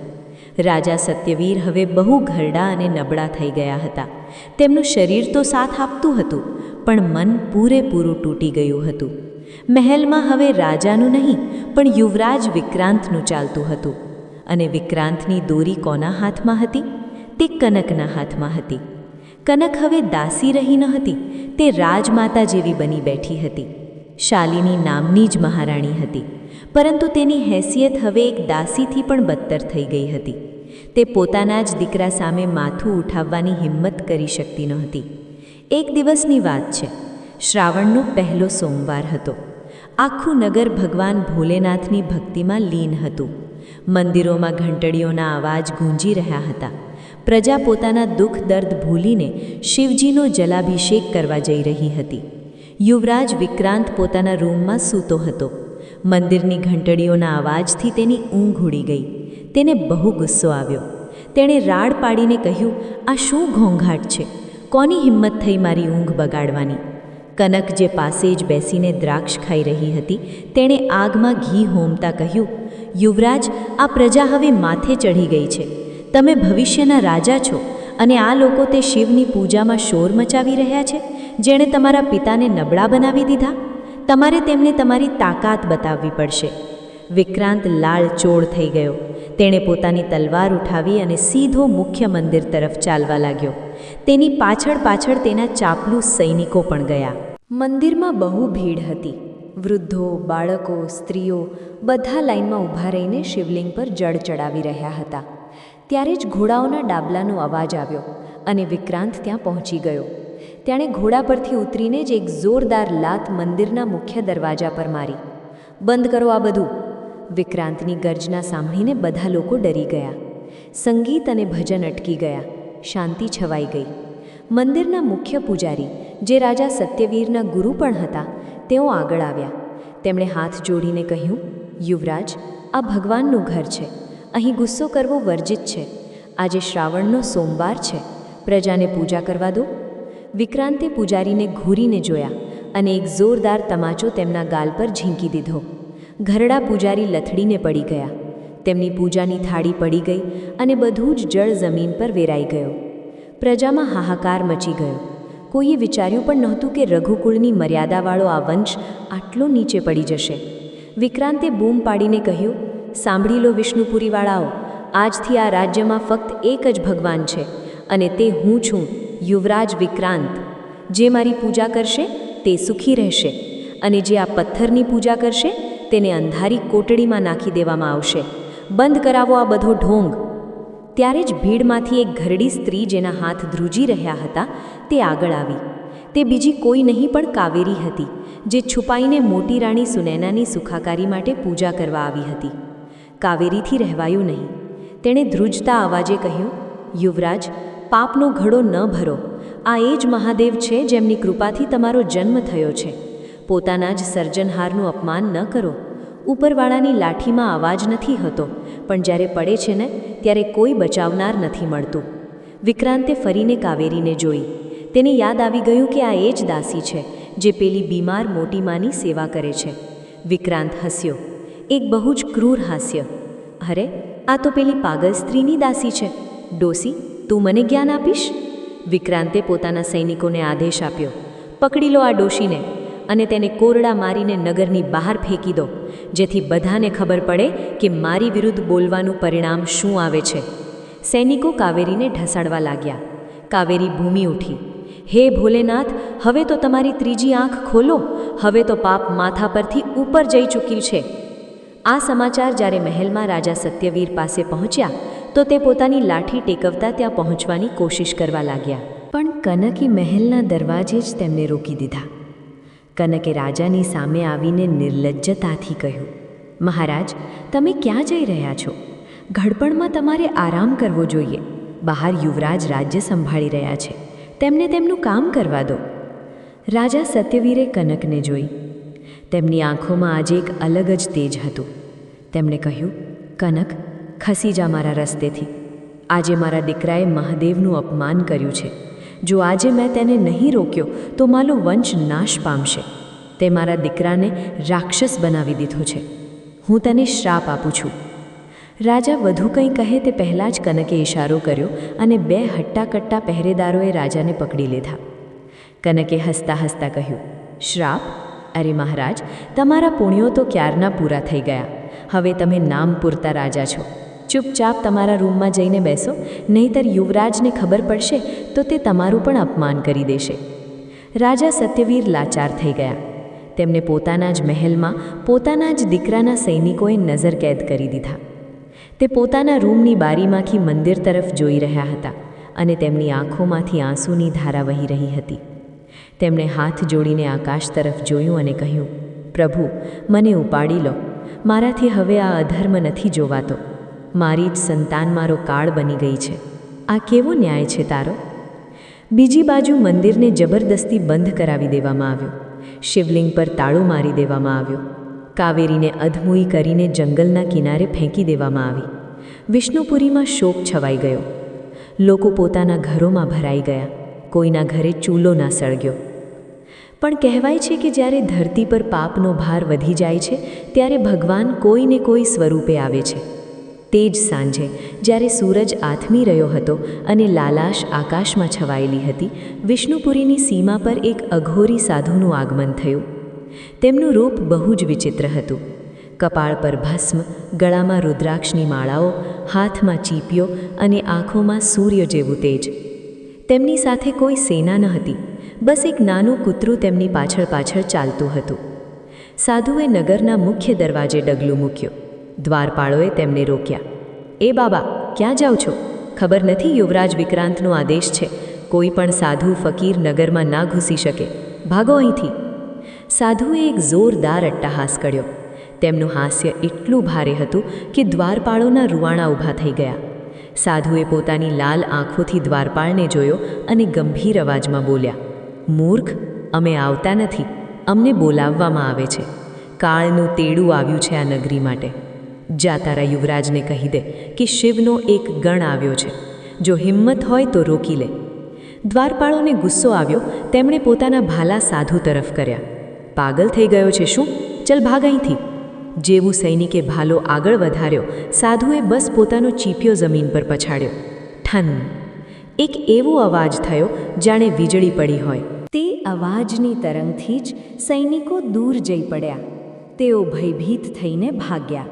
રાજા સત્યવીર હવે બહુ ઘરડા અને નબળા થઈ ગયા હતા. તેમનું શરીર તો સાથ આપતું હતું, પણ મન પૂરેપૂરું તૂટી ગયું હતું. મહેલમાં હવે રાજાનું નહીં, પણ યુવરાજ વિક્રાંતનું ચાલતું હતું. અને વિક્રાંતની દોરી કોના હાથમાં હતી? તે કનકના હાથમાં હતી. કનક હવે દાસી રહી ન હતી, તે રાજમાતા જેવી બની બેઠી હતી. શાલિની નામની જ મહારાણી હતી, પરંતુ તેની હેસિયત હવે એક દાસીથી પણ બદતર થઈ ગઈ હતી. તે પોતાના જ દીકરા સામે માથું ઉઠાવવાની હિંમત કરી શકતી નહોતી. એક દિવસની વાત છે. શ્રાવણનો પહેલો સોમવાર હતો. આખું નગર ભગવાન ભોલેનાથની ભક્તિમાં લીન હતું. મંદિરોમાં ઘંટડીઓના અવાજ ગૂંજી રહ્યા હતા. પ્રજા પોતાના દુઃખ દર્દ ભૂલીને શિવજીનો જલાભિષેક કરવા જઈ રહી હતી. યુવરાજ વિક્રાંત પોતાના રૂમમાં સૂતો હતો. મંદિરની ઘંટડીઓના અવાજથી તેની ઊંઘ ઉડી ગઈ. તેને બહુ ગુસ્સો આવ્યો. તેણે રાડ પાડીને કહ્યું, આ શું ઘોંઘાટ છે? કોની હિંમત થઈ મારી ઊંઘ બગાડવાની? કનક જે પાસે જ બેસીને દ્રાક્ષ ખાઈ રહી હતી, તેણે આગમાં ઘી હોમતા કહ્યું, યુવરાજ, આ પ્રજા હવે માથે ચઢી ગઈ છે. તમે ભવિષ્યના રાજા છો અને આ લોકો તે શિવની પૂજામાં શોર મચાવી રહ્યા છે, જેણે તમારા પિતાને નબળા બનાવી દીધા. તમારે તેમને તમારી તાકાત બતાવવી પડશે. વિક્રાંત લાલચોળ થઈ ગયો. તેણે પોતાની તલવાર ઉઠાવી અને સીધો મુખ્ય મંદિર તરફ ચાલવા લાગ્યો. તેની પાછળ પાછળ તેના ચાપલુસ સૈનિકો પણ ગયા. મંદિરમાં બહુ ભીડ હતી. વૃદ્ધો, બાળકો, સ્ત્રીઓ બધા લાઈનમાં ઊભા રહીને શિવલિંગ પર જળ ચડાવી રહ્યા હતા. ત્યારે જ ઘોડાઓના ડાબલાનો અવાજ આવ્યો અને વિક્રાંત ત્યાં પહોંચી ગયો. તેણે ઘોડા પરથી ઉતરીને જ એક જોરદાર લાત મંદિરના મુખ્ય દરવાજા પર મારી. બંધ કરો આ બધું! વિક્રાંતની ગર્જના સાંભળીને બધા લોકો ડરી ગયા. સંગીત અને ભજન અટકી ગયા. શાંતિ છવાઈ ગઈ. મંદિરના મુખ્ય પૂજારી, જે રાજા સત્યવીરના ગુરુ પણ હતા, તેઓ આગળ આવ્યા. તેમણે હાથ જોડીને કહ્યું, યુવરાજ, આ ભગવાનનું ઘર છે. અહીં ગુસ્સો કરવો વર્જિત છે. આજે શ્રાવણનો સોમવાર છે. પ્રજાને પૂજા કરવા દો. વિક્રાંતે પૂજારીને ઘૂરીને જોયા અને એક જોરદાર તમાચો તેમના ગાલ પર ઝીંકી દીધો. ઘરડા પૂજારી લથડીને પડી ગયા. તેમની પૂજાની થાળી પડી ગઈ અને બધું જ જળ જમીન પર વેરાઈ ગયું. પ્રજામાં હાહાકાર મચી ગયો. કોઈએ વિચાર્યું પણ નહોતું કે રઘુકુળની મર્યાદાવાળો આ વંશ આટલો નીચે પડી જશે. વિક્રાંતે બૂમ પાડીને કહ્યું, સાંભળી લો વિષ્ણુપુરીવાળાઓ, આજથી આ રાજ્યમાં ફક્ત એક જ ભગવાન છે અને તે હું છું, યુવરાજ વિક્રાંત. જે મારી પૂજા કરશે તે સુખી રહેશે અને જે આ પથ્થરની પૂજા કરશે તેને અંધારી કોટડીમાં નાખી દેવામાં આવશે. બંધ કરાવો આ બધો ઢોંગ. ત્યારે જ ભીડમાંથી એક ઘરડી સ્ત્રી જેના હાથ ધ્રુજી રહ્યા હતા તે આગળ આવી. તે બીજી કોઈ નહીં પણ કાવેરી હતી, જે છુપાઈને મોટી રાણી સુનૈનાની સુખાકારી માટે પૂજા કરવા આવી હતી. કાવેરીથી રહેવાયું નહીં. તેણે ધ્રુજતા અવાજે કહ્યું, યુવરાજ, પાપનો ઘડો ન ભરો. આ એ જ મહાદેવ છે જેમની કૃપાથી તમારો જન્મ થયો છે. પોતાના જ સર્જનહારનું અપમાન ન કરો. ઉપરવાળાની લાઠીમાં અવાજ નથી હોતો, પણ જ્યારે પડે છે ને ત્યારે કોઈ બચાવનાર નથી મળતું. વિક્રાંતે ફરીને કાવેરીને જોઈ. તેને યાદ આવી ગયું કે આ એ જ દાસી છે જે પેલી બીમાર મોટી માની સેવા કરે છે. વિક્રાંત હસ્યો, એક બહુ જ ક્રૂર હાસ્ય. અરે, આ તો પેલી પાગલ સ્ત્રીની દાસી છે. ડોસી, તું મને જ્ઞાન આપીશ? વિક્રાંતે પોતાના સૈનિકોને આદેશ આપ્યો, પકડી લો આ ડોશીને અને તેને કોરડા મારીને નગરની બહાર ફેંકી દો, જેથી બધાને ખબર પડે કે મારી વિરુદ્ધ બોલવાનું પરિણામ શું આવે છે. સૈનિકો કાવેરીને ઢસાડવા લાગ્યા. કાવેરી ભૂમી ઉઠી. હે ભોલેનાથ, હવે તો તમારી ત્રીજી આંખ ખોલો. હવે તો પાપ માથા પરથી ઉપર જઈ ચૂક્યું છે. આ સમાચાર જ્યારે મહેલમાં રાજા સત્યવીર પાસે પહોંચ્યા તો તે પોતાની લાઠી ટેકવતા ત્યાં પહોંચવાની કોશિશ કરવા લાગ્યા. પણ કનકે મહેલના દરવાજે જ તેમને રોકી દીધા. કનકે રાજાની સામે આવીને નિર્લજ્જતાથી કહ્યું, મહારાજ, તમે ક્યાં જઈ રહ્યા છો? ઘડપણમાં તમારે આરામ કરવો જોઈએ. બહાર યુવરાજ રાજ્ય સંભાળી રહ્યા છે, તેમને તેમનું કામ કરવા દો. રાજા સત્યવીરે કનકને જોઈ. તેમની આંખોમાં આજે એક અલગ જ તેજ હતું. તેમણે કહ્યું, કનક, ખસી જા મારા રસ્તેથી. આજે મારા દીકરાએ મહાદેવનું અપમાન કર્યું છે. જો આજે મેં તેને નહીં રોક્યો તો મારો વંશ નાશ પામશે. તે મારા દીકરાને રાક્ષસ બનાવી દીધો છે. હું તને શ્રાપ આપું છું. રાજા વધુ કંઈ કહે તે પહેલાં જ કનકે ઇશારો કર્યો અને 2 હટ્ટા-કટ્ટા પહેરેદારોએ રાજાને પકડી લીધા. કનકે હસતા હસતા કહ્યું, શ્રાપ? અરે મહારાજ, તમારા પુણ્યો તો ક્યારના પૂરા થઈ ગયા. હવે તમે નામ પૂરતા રાજા છો. ચૂપચાપ તમારા રૂમમાં જઈને બેસો, નહીંતર યુવરાજને ખબર પડશે તો તે તમારું પણ અપમાન કરી દેશે. રાજા સત્યવીર લાચાર થઈ ગયા. તેમને પોતાના જ મહેલમાં પોતાના જ દીકરાના સૈનિકોએ નજરકેદ કરી દીધા. તે પોતાના રૂમની બારીમાંથી મંદિર તરફ જોઈ રહ્યા હતા અને તેમની આંખોમાંથી આંસુની ધારા વહી રહી હતી. તેમણે હાથ જોડીને આકાશ તરફ જોયું અને કહ્યું, પ્રભુ, મને ઉપાડી લો. મારાથી હવે આ અધર્મ નથી જોવાતો. મારી જ સંતાન મારો કાળ બની ગઈ છે. આ કેવો ન્યાય છે તારો? બીજી બાજુ મંદિરને જબરદસ્તી બંધ કરાવી દેવામાં આવ્યું. શિવલિંગ પર તાળું મારી દેવામાં આવ્યો. કાવેરીને અધમૂઈ કરીને જંગલના કિનારે ફેંકી દેવામાં આવી. વિષ્ણુપુરીમાં શોક છવાઈ ગયો. લોકો પોતાના ઘરોમાં ભરાઈ ગયા. કોઈના ઘરે ચૂલો ના સળગ્યો. પણ કહેવાય છે કે જ્યારે ધરતી પર પાપનો ભાર વધી જાય છે ત્યારે ભગવાન કોઈને કોઈ સ્વરૂપે આવે છે. તે જ સાંજે જ્યારે સૂરજ આથમી રહ્યો હતો અને લાલાશ આકાશમાં છવાયેલી હતી, વિષ્ણુપુરીની સીમા પર એક અઘોરી સાધુનું આગમન થયું. તેમનું રૂપ બહુ જ વિચિત્ર હતું. કપાળ પર ભસ્મ, ગળામાં રુદ્રાક્ષની માળાઓ, હાથમાં ચીપીઓ અને આંખોમાં સૂર્ય જેવું તેજ. તેમની સાથે કોઈ સેના ન હતી, બસ એક નાનું કૂતરું તેમની પાછળ પાછળ ચાલતું હતું. સાધુએ નગરના મુખ્ય દરવાજે ડગલું મૂક્યું. દ્વારપાળોએ તેમને રોક્યા. એ બાબા, ક્યાં જાઓ છો? ખબર નથી યુવરાજ વિક્રાંતનો આદેશ છે, કોઈ પણ સાધુ ફકીર નગરમાં ના ઘૂસી શકે. ભાગો અહીંથી. સાધુએ એક જોરદાર અટ્ટહાસ કર્યો. તેમનું હાસ્ય એટલું ભારે હતું કે દ્વારપાળોના રૂવાણા ઊભા થઈ ગયા. સાધુએ પોતાની લાલ આંખોથી દ્વારપાળને જોયો અને ગંભીર અવાજમાં બોલ્યા, મૂર્ખ, અમે આવતા નથી, અમને બોલાવવામાં આવે છે. કાળનું તેડું આવ્યું છે આ નગરી માટે. જા તારા યુવરાજને કહી દે કે શિવનો એક ગણ આવ્યો છે. જો હિંમત હોય તો રોકી લે. દ્વારપાળોને ગુસ્સો આવ્યો. તેમણે પોતાના ભાલા સાધુ તરફ કર્યા. પાગલ થઈ ગયો છે શું? ચલ ભાગ અહીંથી. જેવું સૈનિકે ભાલો આગળ વધાર્યો, સાધુએ બસ પોતાનો ચીપિયો જમીન પર પછાડ્યો. ઠન! એક એવો અવાજ થયો જાણે વીજળી પડી હોય. તે અવાજની તરંગથી જ સૈનિકો દૂર જઈ પડ્યા. તેઓ ભયભીત થઈને ભાગ્યા.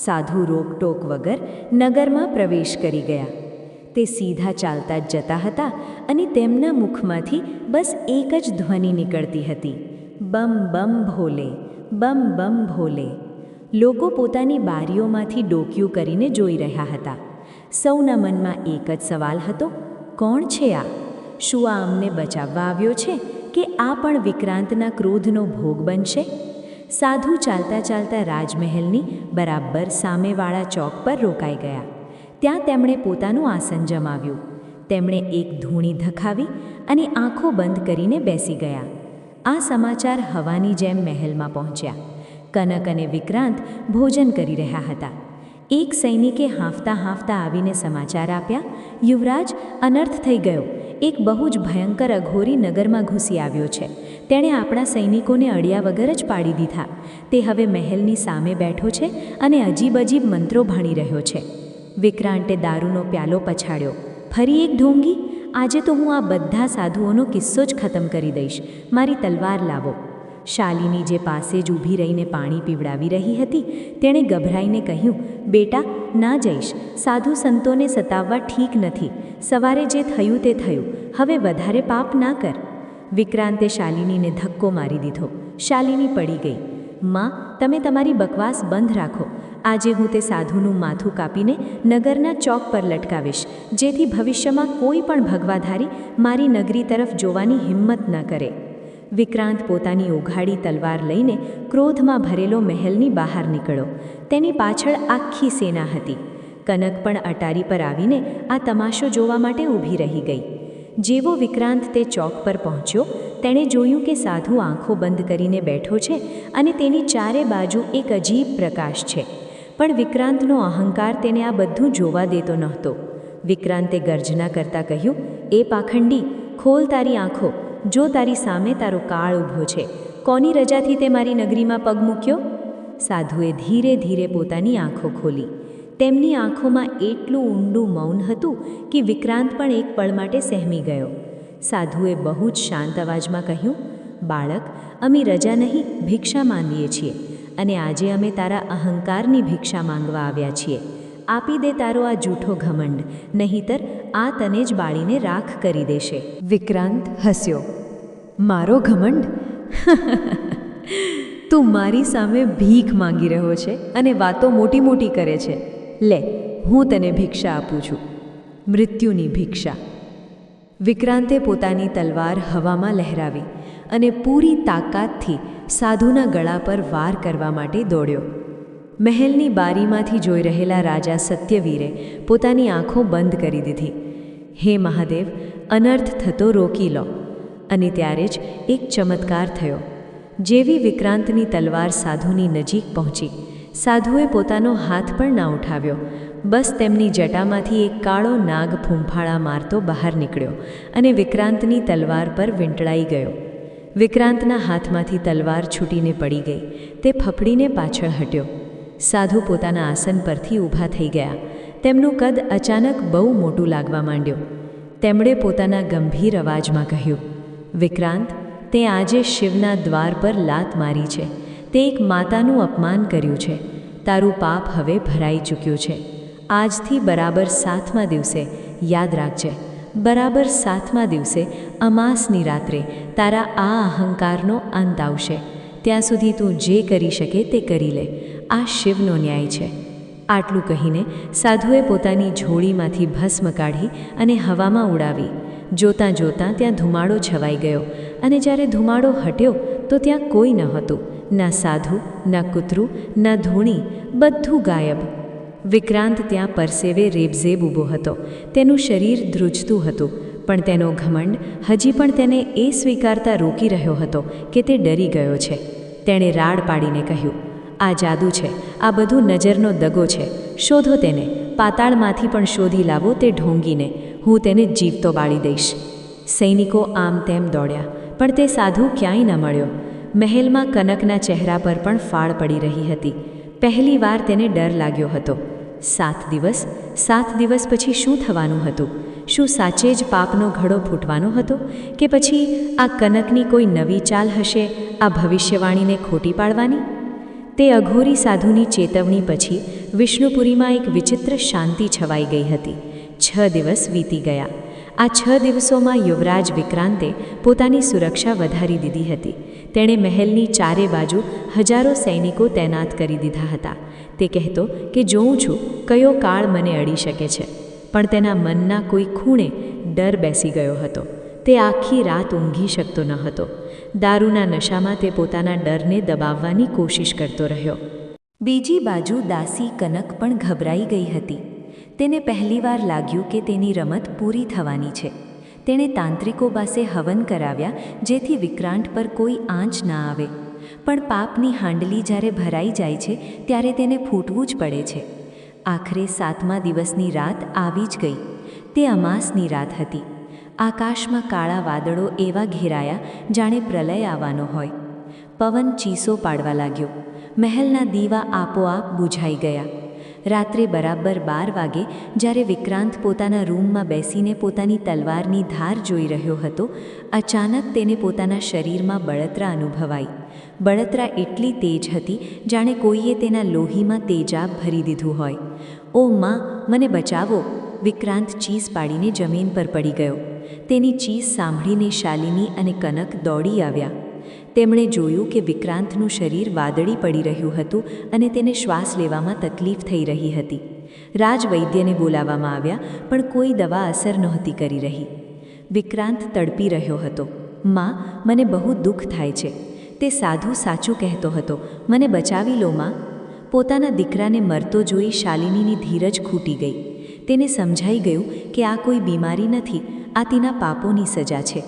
સાધુ રોકટોક વગર નગરમાં પ્રવેશ કરી ગયા. તે સીધા ચાલતા જ જતા હતા અને તેમના મુખમાંથી બસ એક જ ધ્વનિ નીકળતી હતી: બમ બમ ભોલે, બમ બમ ભોલે. લોકો પોતાની બારીઓમાંથી ડોકિયું કરીને જોઈ રહ્યા હતા. સૌના મનમાં એક જ સવાલ હતો: કોણ છે આ? શું આ અમને બચાવવા આવ્યો છે કે આ પણ વિક્રાંતના ક્રોધનો ભોગ બનશે? સાધુ ચાલતા ચાલતા રાજમહેલની બરાબર સામેવાળા ચોક પર રોકાઈ ગયા. ત્યાં તેમણે પોતાનું આસન જમાવ્યું. તેમણે એક ધૂણી ધખાવી અને આંખો બંધ કરીને બેસી ગયા. આ સમાચાર હવાની જેમ મહેલમાં પહોંચ્યા. કનક અને વિક્રાંત ભોજન કરી રહ્યા હતા. એક સૈનિકે હાંફતા હાંફતા આવીને સમાચાર આપ્યા: યુવરાજ, અનર્થ થઈ ગયો. એક બહુ જ ભયંકર અઘોરી નગરમાં ઘૂસી આવ્યો છે. તેણે આપણા સૈનિકોને અડ્યા વગર જ પાડી દીધા. તે હવે મહેલની સામે બેઠો છે અને અજીબ અજીબ મંત્રો ભણી રહ્યો છે. વિક્રાંતે દારૂનો પ્યાલો પછાડ્યો. ફરી એક ઢોંગી? આજે તો હું આ બધા સાધુઓનો કિસ્સો જ ખતમ કરી દઈશ. મારી તલવાર લાવો. શાલિની, જે પાસે જ ઊભી રહીને પાણી પીવડાવી રહી હતી, તેણે ગભરાઈને કહ્યું: બેટા, ના જઈશ. સાધુ સંતોને સતાવવા ઠીક નથી. સવારે જે થયું તે થયું. હવે વધારે પાપ ના કર. વિક્રાંતે શાલિનીને ધક્કો મારી દીધો. શાલિની પડી ગઈ. માં, તમે તમારી બકવાસ બંધ રાખો. આજે હું તે સાધુનું માથું કાપીને નગરના ચોક પર લટકાવીશ, જેથી ભવિષ્યમાં કોઈ પણ ભગવાધારી મારી નગરી તરફ જોવાની હિંમત ન કરે. વિક્રાંત પોતાની ઓઘાડી તલવાર લઈને ક્રોધમાં ભરેલો મહેલની બહાર નીકળ્યો. તેની પાછળ આખી સેના હતી. કનક પણ અટારી પર આવીને આ તમાશો જોવા માટે ઊભી રહી ગઈ. જેવો વિક્રાંત તે ચોક પર પહોંચ્યો, તેણે જોયું કે સાધુ આંખો બંધ કરીને બેઠો છે અને તેની ચારે બાજુ એક અજીબ પ્રકાશ છે. પણ વિક્રાંતનો અહંકાર તેને આ બધું જોવા દેતો નહોતો. વિક્રાંતે ગર્જના કરતાં કહ્યું: એ પાખંડી, ખોલ તારી આંખો. જો તારી સામે તારો કાળ ઊભો છે, કોની રજાથી તે મારી નગરીમાં પગ મૂક્યો? સાધુએ ધીરે ધીરે પોતાની આંખો ખોલી. તેમની આંખોમાં એટલું ઊંડું મૌન હતું કે વિક્રાંત પણ એક પળ માટે સહેમી ગયો. સાધુએ બહુ જ શાંત અવાજમાં કહ્યું: બાળક, અમે રજા નહીં, ભિક્ષા માંગીએ છીએ. અને આજે અમે તારા અહંકારની ભિક્ષા માંગવા આવ્યા છીએ. આપી દે તારો આ જૂઠો ઘમંડ, નહીંતર આ તને જ બાળીને રાખ કરી દેશે. વિક્રાંત હસ્યો. મારો ઘમંડ? તું મારી સામે ભીખ માંગી રહ્યો છે અને વાતો મોટી મોટી કરે છે. લે, હું તને ભિક્ષા આપું છું. મૃત્યુની ભિક્ષા. વિક્રાંતે પોતાની તલવાર હવામાં લહેરાવી અને પૂરી તાકાતથી સાધુના ગળા પર વાર કરવા માટે દોડ્યો. મહેલની બારીમાંથી જોઈ રહેલા રાજા સત્યવીરે પોતાની આંખો બંધ કરી દીધી. હે મહાદેવ, અનર્થ થતો રોકી લો. અને ત્યારે જ એક ચમત્કાર થયો. જેવી વિક્રાંતની તલવાર સાધુની નજીક પહોંચી, સાધુએ પોતાનો હાથ પણ ના ઉઠાવ્યો. બસ તેમની જટામાંથી એક કાળો નાગ ફૂંફાળા મારતો બહાર નીકળ્યો અને વિક્રાંતની તલવાર પર વીંટળાઈ ગયો. વિક્રાંતના હાથમાંથી તલવાર છૂટીને પડી ગઈ. તે ફફડીને પાછળ હટ્યો. સાધુ પોતાના આસન પરથી ઊભા થઈ ગયા. તેમનું કદ અચાનક બહુ મોટું લાગવા માંડ્યું. તેમણે પોતાના ગંભીર અવાજમાં કહ્યું: વિક્રાંત, તે આજે શિવના દ્વાર પર લાત મારી છે. તે એક માતાનું અપમાન કર્યું છે. તારું પાપ હવે ભરાઈ ચૂક્યું છે. આજથી બરાબર 7મા દિવસે, યાદ રાખજે, બરાબર 7મા દિવસે અમાસની રાત્રે તારા આ અહંકારનો અંત આવશે. ત્યાં સુધી તું જે કરી શકે તે કરી લે. આ શિવનો ન્યાય છે. આટલું કહીને સાધુએ પોતાની ઝોળીમાંથી ભસ્મ કાઢી અને હવામાં ઉડાવી. જોતાં જોતાં ત્યાં ધુમાડો છવાઈ ગયો અને જ્યારે ધુમાડો હટ્યો તો ત્યાં કોઈ ન હતું. ના સાધુ, ના કૂતરું, ના ધૂણી, બધું ગાયબ. વિક્રાંત ત્યાં પરસેવે રેબઝેબ ઊભો હતો. તેનું શરીર ધ્રુજતું હતું, પણ તેનો ઘમંડ હજી પણ તેને એ સ્વીકારતા રોકી રહ્યો હતો કે તે ડરી ગયો છે. તેણે રાડ પાડીને કહ્યું: આ જાદુ છે, આ બધું નજરનો દગો છે. શોધો તેને, પાતાળમાંથી પણ શોધી લાવો તે ઢોંગીને. હું તેને જીવતો બાળી દઈશ. સૈનિકો આમ તેમ દોડ્યા, પણ તે સાધુ ક્યાંય ન મળ્યો. મહેલમાં કનકના ચહેરા પર પણ ફાળ પડી રહી હતી. પહેલીવાર તેને ડર લાગ્યો હતો. 7 દિવસ પછી શું થવાનું હતું? શું સાચે જ પાપનો ઘડો ફૂટવાનો હતો, કે પછી આ કનકની કોઈ નવી ચાલ હશે, આ ભવિષ્યવાણીને ખોટી પાડવાની? તે અઘોરી સાધુની ચેતવણી પછી વિષ્ણુપુરીમાં એક વિચિત્ર શાંતિ છવાઈ ગઈ હતી. 6 દિવસ વીતી ગયા. આ 6 દિવસોમાં યુવરાજ વિક્રાંતે પોતાની સુરક્ષા વધારી દીધી હતી. તેણે મહેલની ચારે બાજુ હજારો સૈનિકો તૈનાત કરી દીધા હતા. તે કહેતો કે જોઉં છું કયો કાળ મને અડી શકે છે, પણ તેના મનના કોઈ ખૂણે ડર બેસી ગયો હતો. તે આખી રાત ઊંઘી શકતો ન હતો. દારૂના નશામાં તે પોતાના ડરને દબાવવાની કોશિશ કરતો રહ્યો. બીજી બાજુ દાસી કનક પણ ગભરાઈ ગઈ હતી. તેને પહેલીવાર લાગ્યું કે તેની રમત પૂરી થવાની છે. તેણે તાંત્રિકો પાસે હવન કરાવ્યા, જેથી વિક્રાંત પર કોઈ આંચ ના આવે. પણ પાપની હાંડલી જ્યારે ભરાઈ જાય છે ત્યારે તેને ફૂટવું જ પડે છે. આખરે 7મા દિવસની રાત આવી જ ગઈ. તે અમાસની રાત હતી. આકાશમાં કાળા વાદળો એવા ઘેરાયા જાણે પ્રલય આવવાનો હોય. પવન ચીસો પાડવા લાગ્યો. મહેલના દીવા આપોઆપ બુઝાઈ ગયા. રાત્રે બરાબર 12 વાગે જ્યારે વિક્રાંત પોતાના રૂમમાં બેસીને પોતાની તલવારની ધાર જોઈ રહ્યો હતો, અચાનક તેને પોતાના શરીરમાં બળતરા અનુભવાઈ. બળતરા એટલી તેજ હતી જાણે કોઈએ તેના લોહીમાં તેજાબ ભરી દીધું હોય. ઓ માં, મને બચાવો! વિક્રાંત ચીસ પાડીને જમીન પર પડી ગયો. તેની ચીસ સાંભળીને શાલિની અને કનક દોડી આવ્યા. તેમણે જોયું કે વિક્રાંતનું શરીર વાદળી પડી રહ્યું હતું અને તેને શ્વાસ લેવામાં તકલીફ થઈ રહી હતી. રાજવૈદ્યને બોલાવવામાં આવ્યા, પણ કોઈ દવા અસર નહોતી કરી રહી. વિક્રાંત તડપી રહ્યો હતો. માં, મને બહુ દુઃખ થાય છે. તે સાધુ સાચું કહેતો હતો. મને બચાવી લો માં. પોતાના દીકરાને મરતો જોઈ શાલિનીની ધીરજ ખૂટી ગઈ. તેને સમજાઈ ગયું કે આ કોઈ બીમારી નથી, આ તેના પાપોની સજા છે.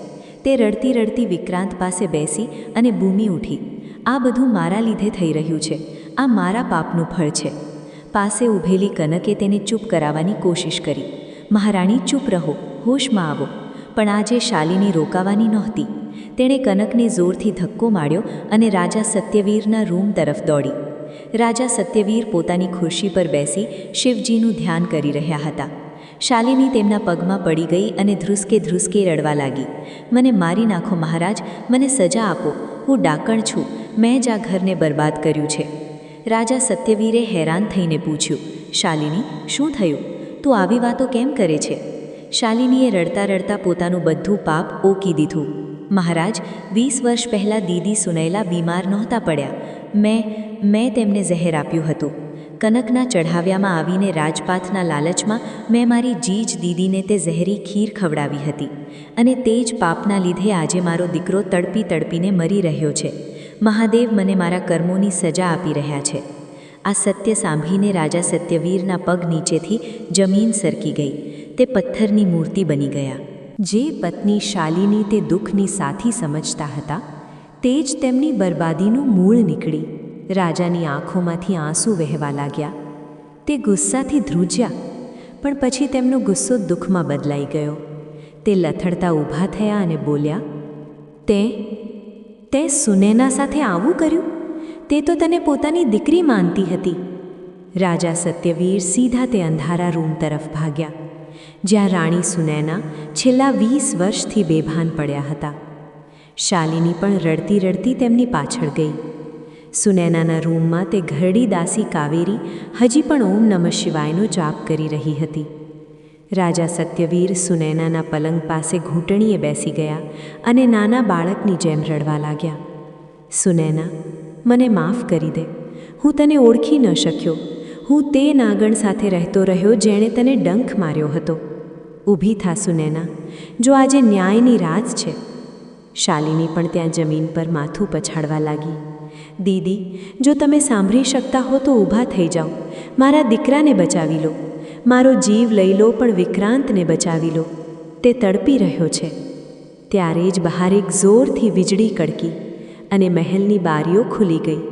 તે રડતી રડતી વિક્રાંત પાસે બેસી અને બૂમી ઉઠી, આ બધું મારા લીધે થઈ રહ્યું છે. આ મારા પાપનું ફળ છે. પાસે ઊભેલી કનકે તેને ચૂપ કરાવવાની કોશિશ કરી. મહારાણી, ચૂપ રહો, હોશમાં આવો. પણ આજે શાલિની રોકાવાની નહોતી. તેણે કનકને જોરથી ધક્કો માર્યો અને રાજા સત્યવીરના રૂમ તરફ દોડી. રાજા સત્યવીર પોતાની ખુરશી પર બેસી શિવજીનું ધ્યાન કરી રહ્યા હતા. શાલિની તેમના પગમાં પડી ગઈ અને ધ્રુસકે ધ્રુસકે રડવા લાગી. મને મારી નાખો મહારાજ, મને સજા આપો. હું ડાકણ છું. મેં જ આ ઘરને બરબાદ કર્યું છે. રાજા સત્યવીરે હેરાન થઈને પૂછ્યું, શાલિની, શું થયું? તું આવી વાતો કેમ કરે છે? શાલિનીએ રડતા રડતા પોતાનું બધું પાપ ઓકી દીધું. મહારાજ, 20 વર્ષ પહેલાં દીદી સુનૈલા બીમાર નહોતા પડ્યા. મેં તેમને ઝહેર આપ્યું હતું. કનકના ચઢાવ્યામાં આવીને રાજપાથના લાલચમાં મેં મારી જીજ દીદીને તે ઝહેરી ખીર ખવડાવી હતી, અને તે જ પાપના લીધે આજે મારો દીકરો તડપી તડપીને મરી રહ્યો છે. મહાદેવ મને મારા કર્મોની સજા આપી રહ્યા છે. આ સત્ય સાંભળીને રાજા સત્યવીરના પગ નીચેથી જમીન સરકી ગઈ. તે પથ્થરની મૂર્તિ બની ગયા. જે પત્ની શાલિની તે દુઃખની સાથી સમજતા હતા, તે જ તેમની બરબાદીનું મૂળ નીકળી. રાજાની આંખોમાંથી આંસુ વહેવા લાગ્યા. તે ગુસ્સાથી ધ્રુજ્યા, પણ પછી તેમનો ગુસ્સો દુઃખમાં બદલાઈ ગયો. તે લથડતા ઊભા થયા અને બોલ્યા, તે સુનૈના સાથે આવું કર્યું? તે તો તને પોતાની દીકરી માનતી હતી. રાજા સત્યવીર સીધા તે અંધારા રૂમ તરફ ભાગ્યા, જ્યાં રાણી સુનૈના છેલ્લા 20 વર્ષથી બેભાન પડ્યા હતા. શાલિની પણ રડતી રડતી તેમની પાછળ ગઈ. સુનૈનાના રૂમમાં તે ઘરડી દાસી કાવેરી હજી પણ ઓમ નમઃ શિવાયનો જાપ કરી રહી હતી. રાજા સત્યવીર સુનૈનાના પલંગ પાસે ઘૂંટણીએ બેસી ગયા અને નાના બાળકની જેમ રડવા લાગ્યા. સુનૈના, મને માફ કરી દે. હું તને ઓળખી ન શક્યો. હું તે નાગણ સાથે રહેતો રહ્યો જેણે તને ડંખ માર્યો હતો. ઊભી થા સુનૈના, જો આજે ન્યાયની રાત છે. શાલિની પણ ત્યાં જમીન પર માથું પછાડવા લાગી. દીદી, જો તમે સાંભળી શકતા હો તો ઊભા થઈ જાઓ. મારા દીકરાને બચાવી લો. મારો જીવ લઈ લો, પણ વિક્રાંતને બચાવી લો. તે તડપી રહ્યો છે. ત્યારે જ બહાર એક જોરથી વીજળી કડકી અને મહેલની બારીઓ ખુલી ગઈ.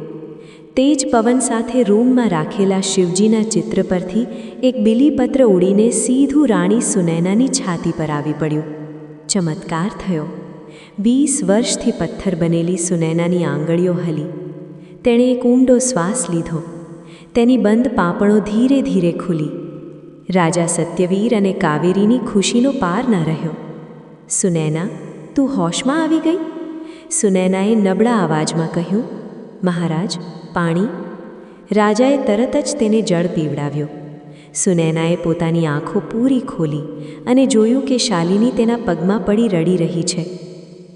તે જ પવન સાથે રૂમમાં રાખેલા શિવજીના ચિત્ર પરથી એક બીલીપત્ર ઉડીને સીધું રાણી સુનૈનાની છાતી પર આવી પડ્યું. ચમત્કાર થયો. 20 વર્ષથી પથ્થર બનેલી સુનૈનાની આંગળીઓ હલી. તેણે એક ઊંડો શ્વાસ લીધો. તેની બંધ પાંપણો ધીરે ધીરે ખુલી. રાજા સત્યવીર અને કાવેરીની ખુશીનો પાર ન રહ્યો. સુનૈના, તું હોશમાં આવી ગઈ? સુનૈનાએ નબળા અવાજમાં કહ્યું. મહારાજ, પાણી. રાજાએ તરત જ તેને જળ પીવડાવ્યો. સુનૈનાએ પોતાની આંખો પૂરી ખોલી અને જોયું કે શાલિની તેના પગમાં પડી રડી રહી છે.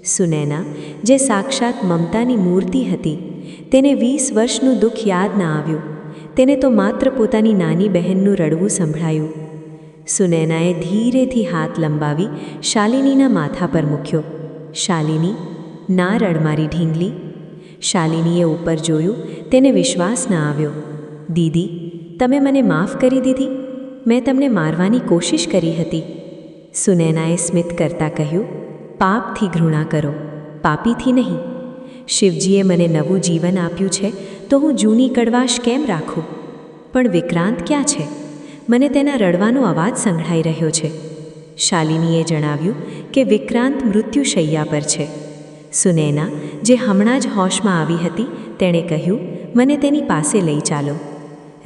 સુનૈના, જે સાક્ષાત મમતાની મૂર્તિ હતી, તેને 20 વર્ષનું દુઃખ યાદ ન આવ્યું. તેને તો માત્ર પોતાની નાની બહેનનું રડવું સંભળાયું. સુનૈનાએ ધીરેથી હાથ લંબાવી શાલિનીના માથા પર મૂક્યો. શાલિની, ના રડ મારી ઢીંગલી. શાલિનીએ ઉપર જોયું. તેને વિશ્વાસ ન આવ્યો. દીદી, તમે મને માફ કરી દીધી? મેં તમને મારવાની કોશિશ કરી હતી. સુનૈનાએ સ્મિત કરતાં કહ્યું. પાપથી ઘૃણા કરો, પાપીથી નહીં. શિવજીએ મને નવું જીવન આપ્યું છે તો હું જૂની કડવાશ કેમ રાખું? પણ વિક્રાંત ક્યાં છે? મને તેના રડવાનો અવાજ સંભળાઈ રહ્યો છે. શાલિનીએ જણાવ્યું કે વિક્રાંત મૃત્યુશૈયા પર છે. સુનૈના, જે હમણાં જ હોશમાં આવી હતી, તેણે કહ્યું, મને તેની પાસે લઈ ચાલો.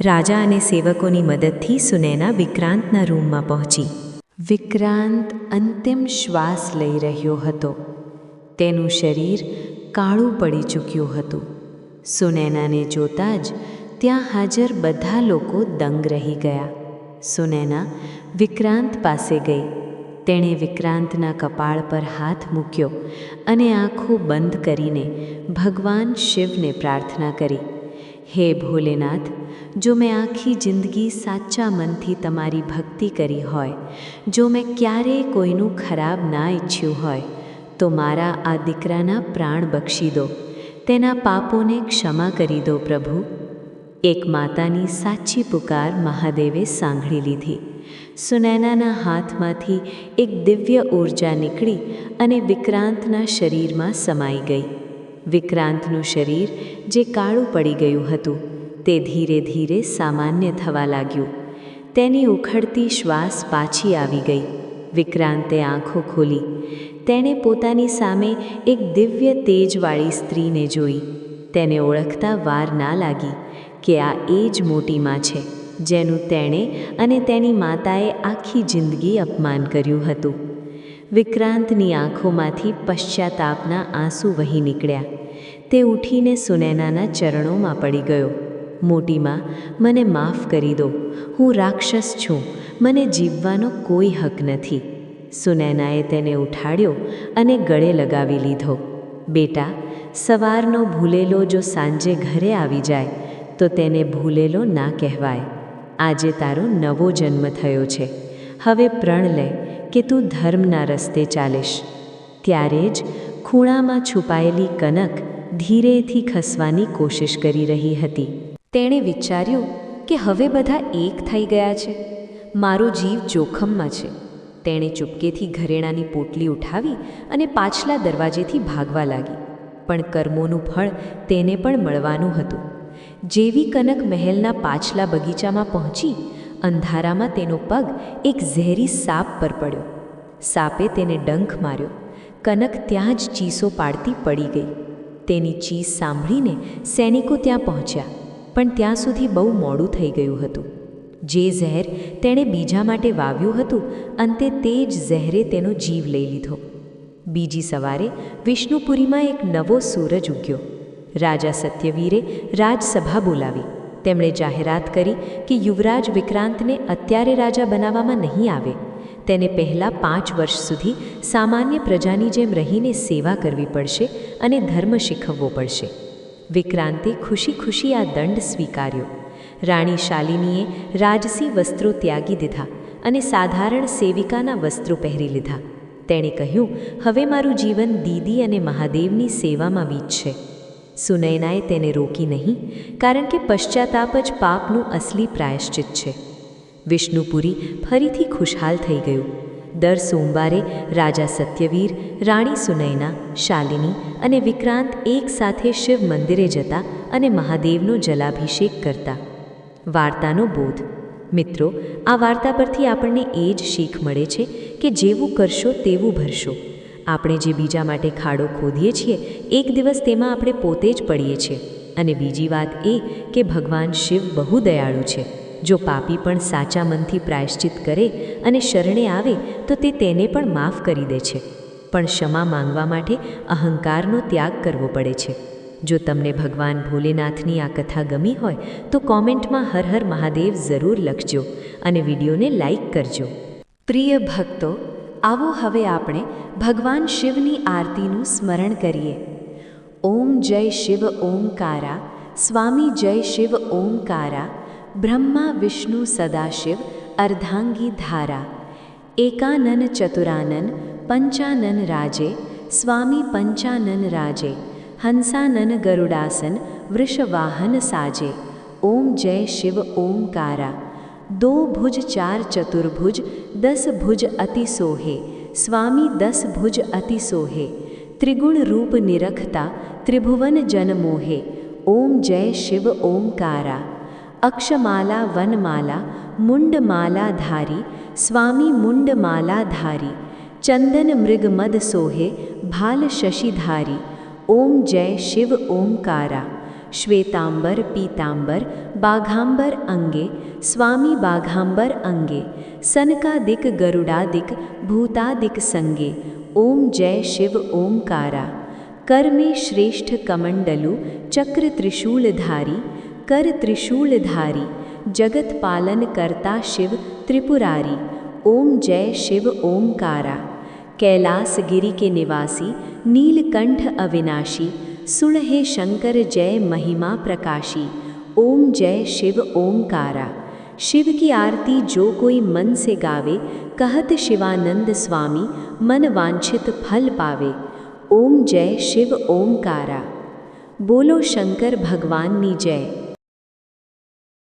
રાજા અને સેવકોની મદદથી સુનૈના વિક્રાંતના રૂમમાં પહોંચી. વિક્રાંત અંતિમ શ્વાસ લઈ રહ્યો હતો. તેનું શરીર કાળું પડી ચૂક્યું હતું. સુનૈનાને જોતાં જ ત્યાં હાજર બધા લોકો દંગ રહી ગયા. સુનૈના વિક્રાંત પાસે ગઈ. તેણે વિક્રાંતના કપાળ પર હાથ મૂક્યો અને આંખો બંધ કરીને ભગવાન શિવને પ્રાર્થના કરી. હે ભોલેનાથ, જો મેં આખી જિંદગી સાચા મનથી તમારી ભક્તિ કરી હોય, જો મેં ક્યારેય કોઈનું ખરાબ ના ઈચ્છ્યું હોય, તો મારા આ દીકરાના પ્રાણ બક્ષી દો. તેના પાપોને ક્ષમા કરી દો પ્રભુ. એક માતાની સાચી પુકાર મહાદેવે સાંભળી લીધી. સુનૈનાના હાથમાંથી એક દિવ્ય ઊર્જા નીકળી અને વિક્રાંતના શરીરમાં સમાઈ ગઈ. વિક્રાંતનું શરીર, જે કાળું પડી ગયું હતું, તે ધીરે ધીરે સામાન્ય થવા લાગ્યું. તેની ઉખડતી શ્વાસ પાછી આવી ગઈ. વિક્રાંતે આંખો ખોલી. તેણે પોતાની સામે એક દિવ્ય તેજવાળી સ્ત્રીને જોઈ. તેને ઓળખતા વાર ના લાગી કે આ એ જ મોટી માં છે, જેનું તેણે અને તેની માતાએ આખી જિંદગી અપમાન કર્યું હતું. વિક્રાંતની આંખોમાંથી પશ્ચાતાપના આંસુ વહી નીકળ્યા. તે ઉઠીને સુનૈનાના ચરણોમાં પડી ગયો. મોટી માં, મને માફ કરી દો. હું રાક્ષસ છું. મને જીવવાનો કોઈ હક નથી. સુનૈનાએ તેને ઉઠાડ્યો અને ગળે લગાવી લીધો. બેટા, સવારનો ભૂલેલો જો સાંજે ઘરે આવી જાય તો તેને ભૂલેલો ના કહેવાય. આજે તારો નવો જન્મ થયો છે. હવે પ્રણ લે કે તું ધર્મના રસ્તે ચાલીશ. ત્યારે જ ખૂણામાં છુપાયેલી કનક ધીરેથી ખસવાની કોશિશ કરી રહી હતી. તેણે વિચાર્યું કે હવે બધા એક થઈ ગયા છે. મારો જીવ જોખમમાં છે. તેણે ચૂપકેથી ઘરેણાની પોટલી ઉઠાવી અને પાછલા દરવાજેથી ભાગવા લાગી. પણ કર્મોનું ફળ તેને પણ મળવાનું હતું. જેવી કનક મહેલના પાછલા બગીચામાં પહોંચી, અંધારામાં તેનો પગ એક ઝેરી સાપ પર પડ્યો. સાપે તેને ડંખ માર્યો. કનક ત્યાં જ ચીસો પાડતી પડી ગઈ. તેની ચીસ સાંભળીને સૈનિકો ત્યાં પહોંચ્યા, પણ ત્યાં સુધી બહુ મોડું થઈ ગયું હતું. જે ઝેર તેણે બીજા માટે વાવ્યું હતું, અંતે તે જ ઝેરે તેનો જીવ લઈ લીધો. બીજી સવારે વિષ્ણુપુરીમાં એક નવો સૂરજ ઉગ્યો. રાજા સત્યવીરે રાજસભા બોલાવી. તેમણે જાહેરાત કરી કે યુવરાજ વિક્રાંતને અત્યારે રાજા બનાવવામાં નહીં આવે. તેને પહેલાં 5 વર્ષ સુધી સામાન્ય પ્રજાની જેમ રહીને સેવા કરવી પડશે અને ધર્મ શીખવવો પડશે. વિક્રાંતે ખુશી ખુશી આ દંડ સ્વીકાર્યો. રાણી શાલિનીએ રાજસી વસ્ત્રો ત્યાગી દીધા અને સાધારણ સેવિકાના વસ્ત્રો પહેરી લીધા. તેણે કહ્યું, હવે મારું જીવન દીદી અને મહાદેવની સેવામાં વીતશે. સુનૈનાએ તેને રોકી નહીં, કારણ કે પશ્ચાતાપ જ પાપનું અસલી પ્રાયશ્ચિત છે. વિષ્ણુપુરી ફરીથી ખુશહાલ થઈ ગયું. દર સોમવારે રાજા સત્યવીર, રાણી સુનૈના, શાલિની અને વિક્રાંત એક સાથે શિવ મંદિરે જતા અને મહાદેવનો જલાભિષેક કરતા. વાર્તાનો બોધ. મિત્રો, આ વાર્તા પરથી આપણને એ જ શીખ મળે છે કે જેવું કરશો તેવું ભરશો. આપણે જે બીજા માટે ખાડો ખોદીએ છીએ, એક દિવસ તેમાં આપણે પોતે જ પડીએ છીએ. અને બીજી વાત એ કે ભગવાન શિવ બહુ દયાળુ છે. જો પાપી પણ સાચા મનથી પ્રાયશ્ચિત કરે અને શરણે આવે તો તે તેને પણ માફ કરી દે છે. પણ ક્ષમા માંગવા માટે અહંકારનો ત્યાગ કરવો પડે છે. જો તમને ભગવાન ભોલેનાથની આ કથા ગમી હોય તો કોમેન્ટમાં હર હર મહાદેવ જરૂર લખજો અને વિડીયોને લાઈક કરજો. પ્રિય ભક્તો, આવો હવે આપણે ભગવાન શિવની આરતીનું સ્મરણ કરીએ. ઓમ જય શિવ ઓમકારા, સ્વામી જય શિવ ઓમકારા, બ્રહ્મા વિષ્ણુ સદાશિવ અર્ધાંગી ધારા, એકાનન ચતુરાનન પંચાનન રાજે, સ્વામી પંચાનન રાજે, હંસાનન ગરુડાસન વૃષવાહન સાજે. ઓમ જય શિવ ઓમકારા. દો ભુજ ચાર ચતુર્ભુજ, 10 ભુજ અતિ સોહે, સ્વામી 10 ભુજ અતિ સોહે, ત્રિગુણ રૂપ નિરખતા ત્રિભુવન જન મોહે. ઓમ જય શિવ ઓમકારા. અક્ષમાલા વનમાલા મુંડમાલા ધારી, સ્વામી મુંડમાલા ધારી, ચંદન મૃગ મદ સોહે ભાલ શશિધારી. ઓમ જય શિવ ઓમકારા. શ્વેતાંબર પીતાંબર બાઘાંબર અંગે, સ્વામી બાઘાંબર અંગે, સનકાદિક ગરુડાદિક ભૂતાદિક સંગે. ઓમ જય શિવ ઓમકારા. કર્મે શ્રેષ્ઠ કમંડલુ ચક્ર ત્રિશૂલધારી, કર ત્રિશૂલધારી, જગત પાલન કરતા શિવ ત્રિપુરારી. ઓમ જય શિવ ઓમકારા. कैलास गिरि के निवासी नीलकंठ अविनाशी, सुन हे शंकर जय महिमा प्रकाशी. ओम जय शिव ओमकारा. शिव की आरती जो कोई मन से गावे, कहत शिवानंद स्वामी मन वांछित फल पावे. ओम जय शिव ओमकारा. बोलो शंकर भगवान नी जय.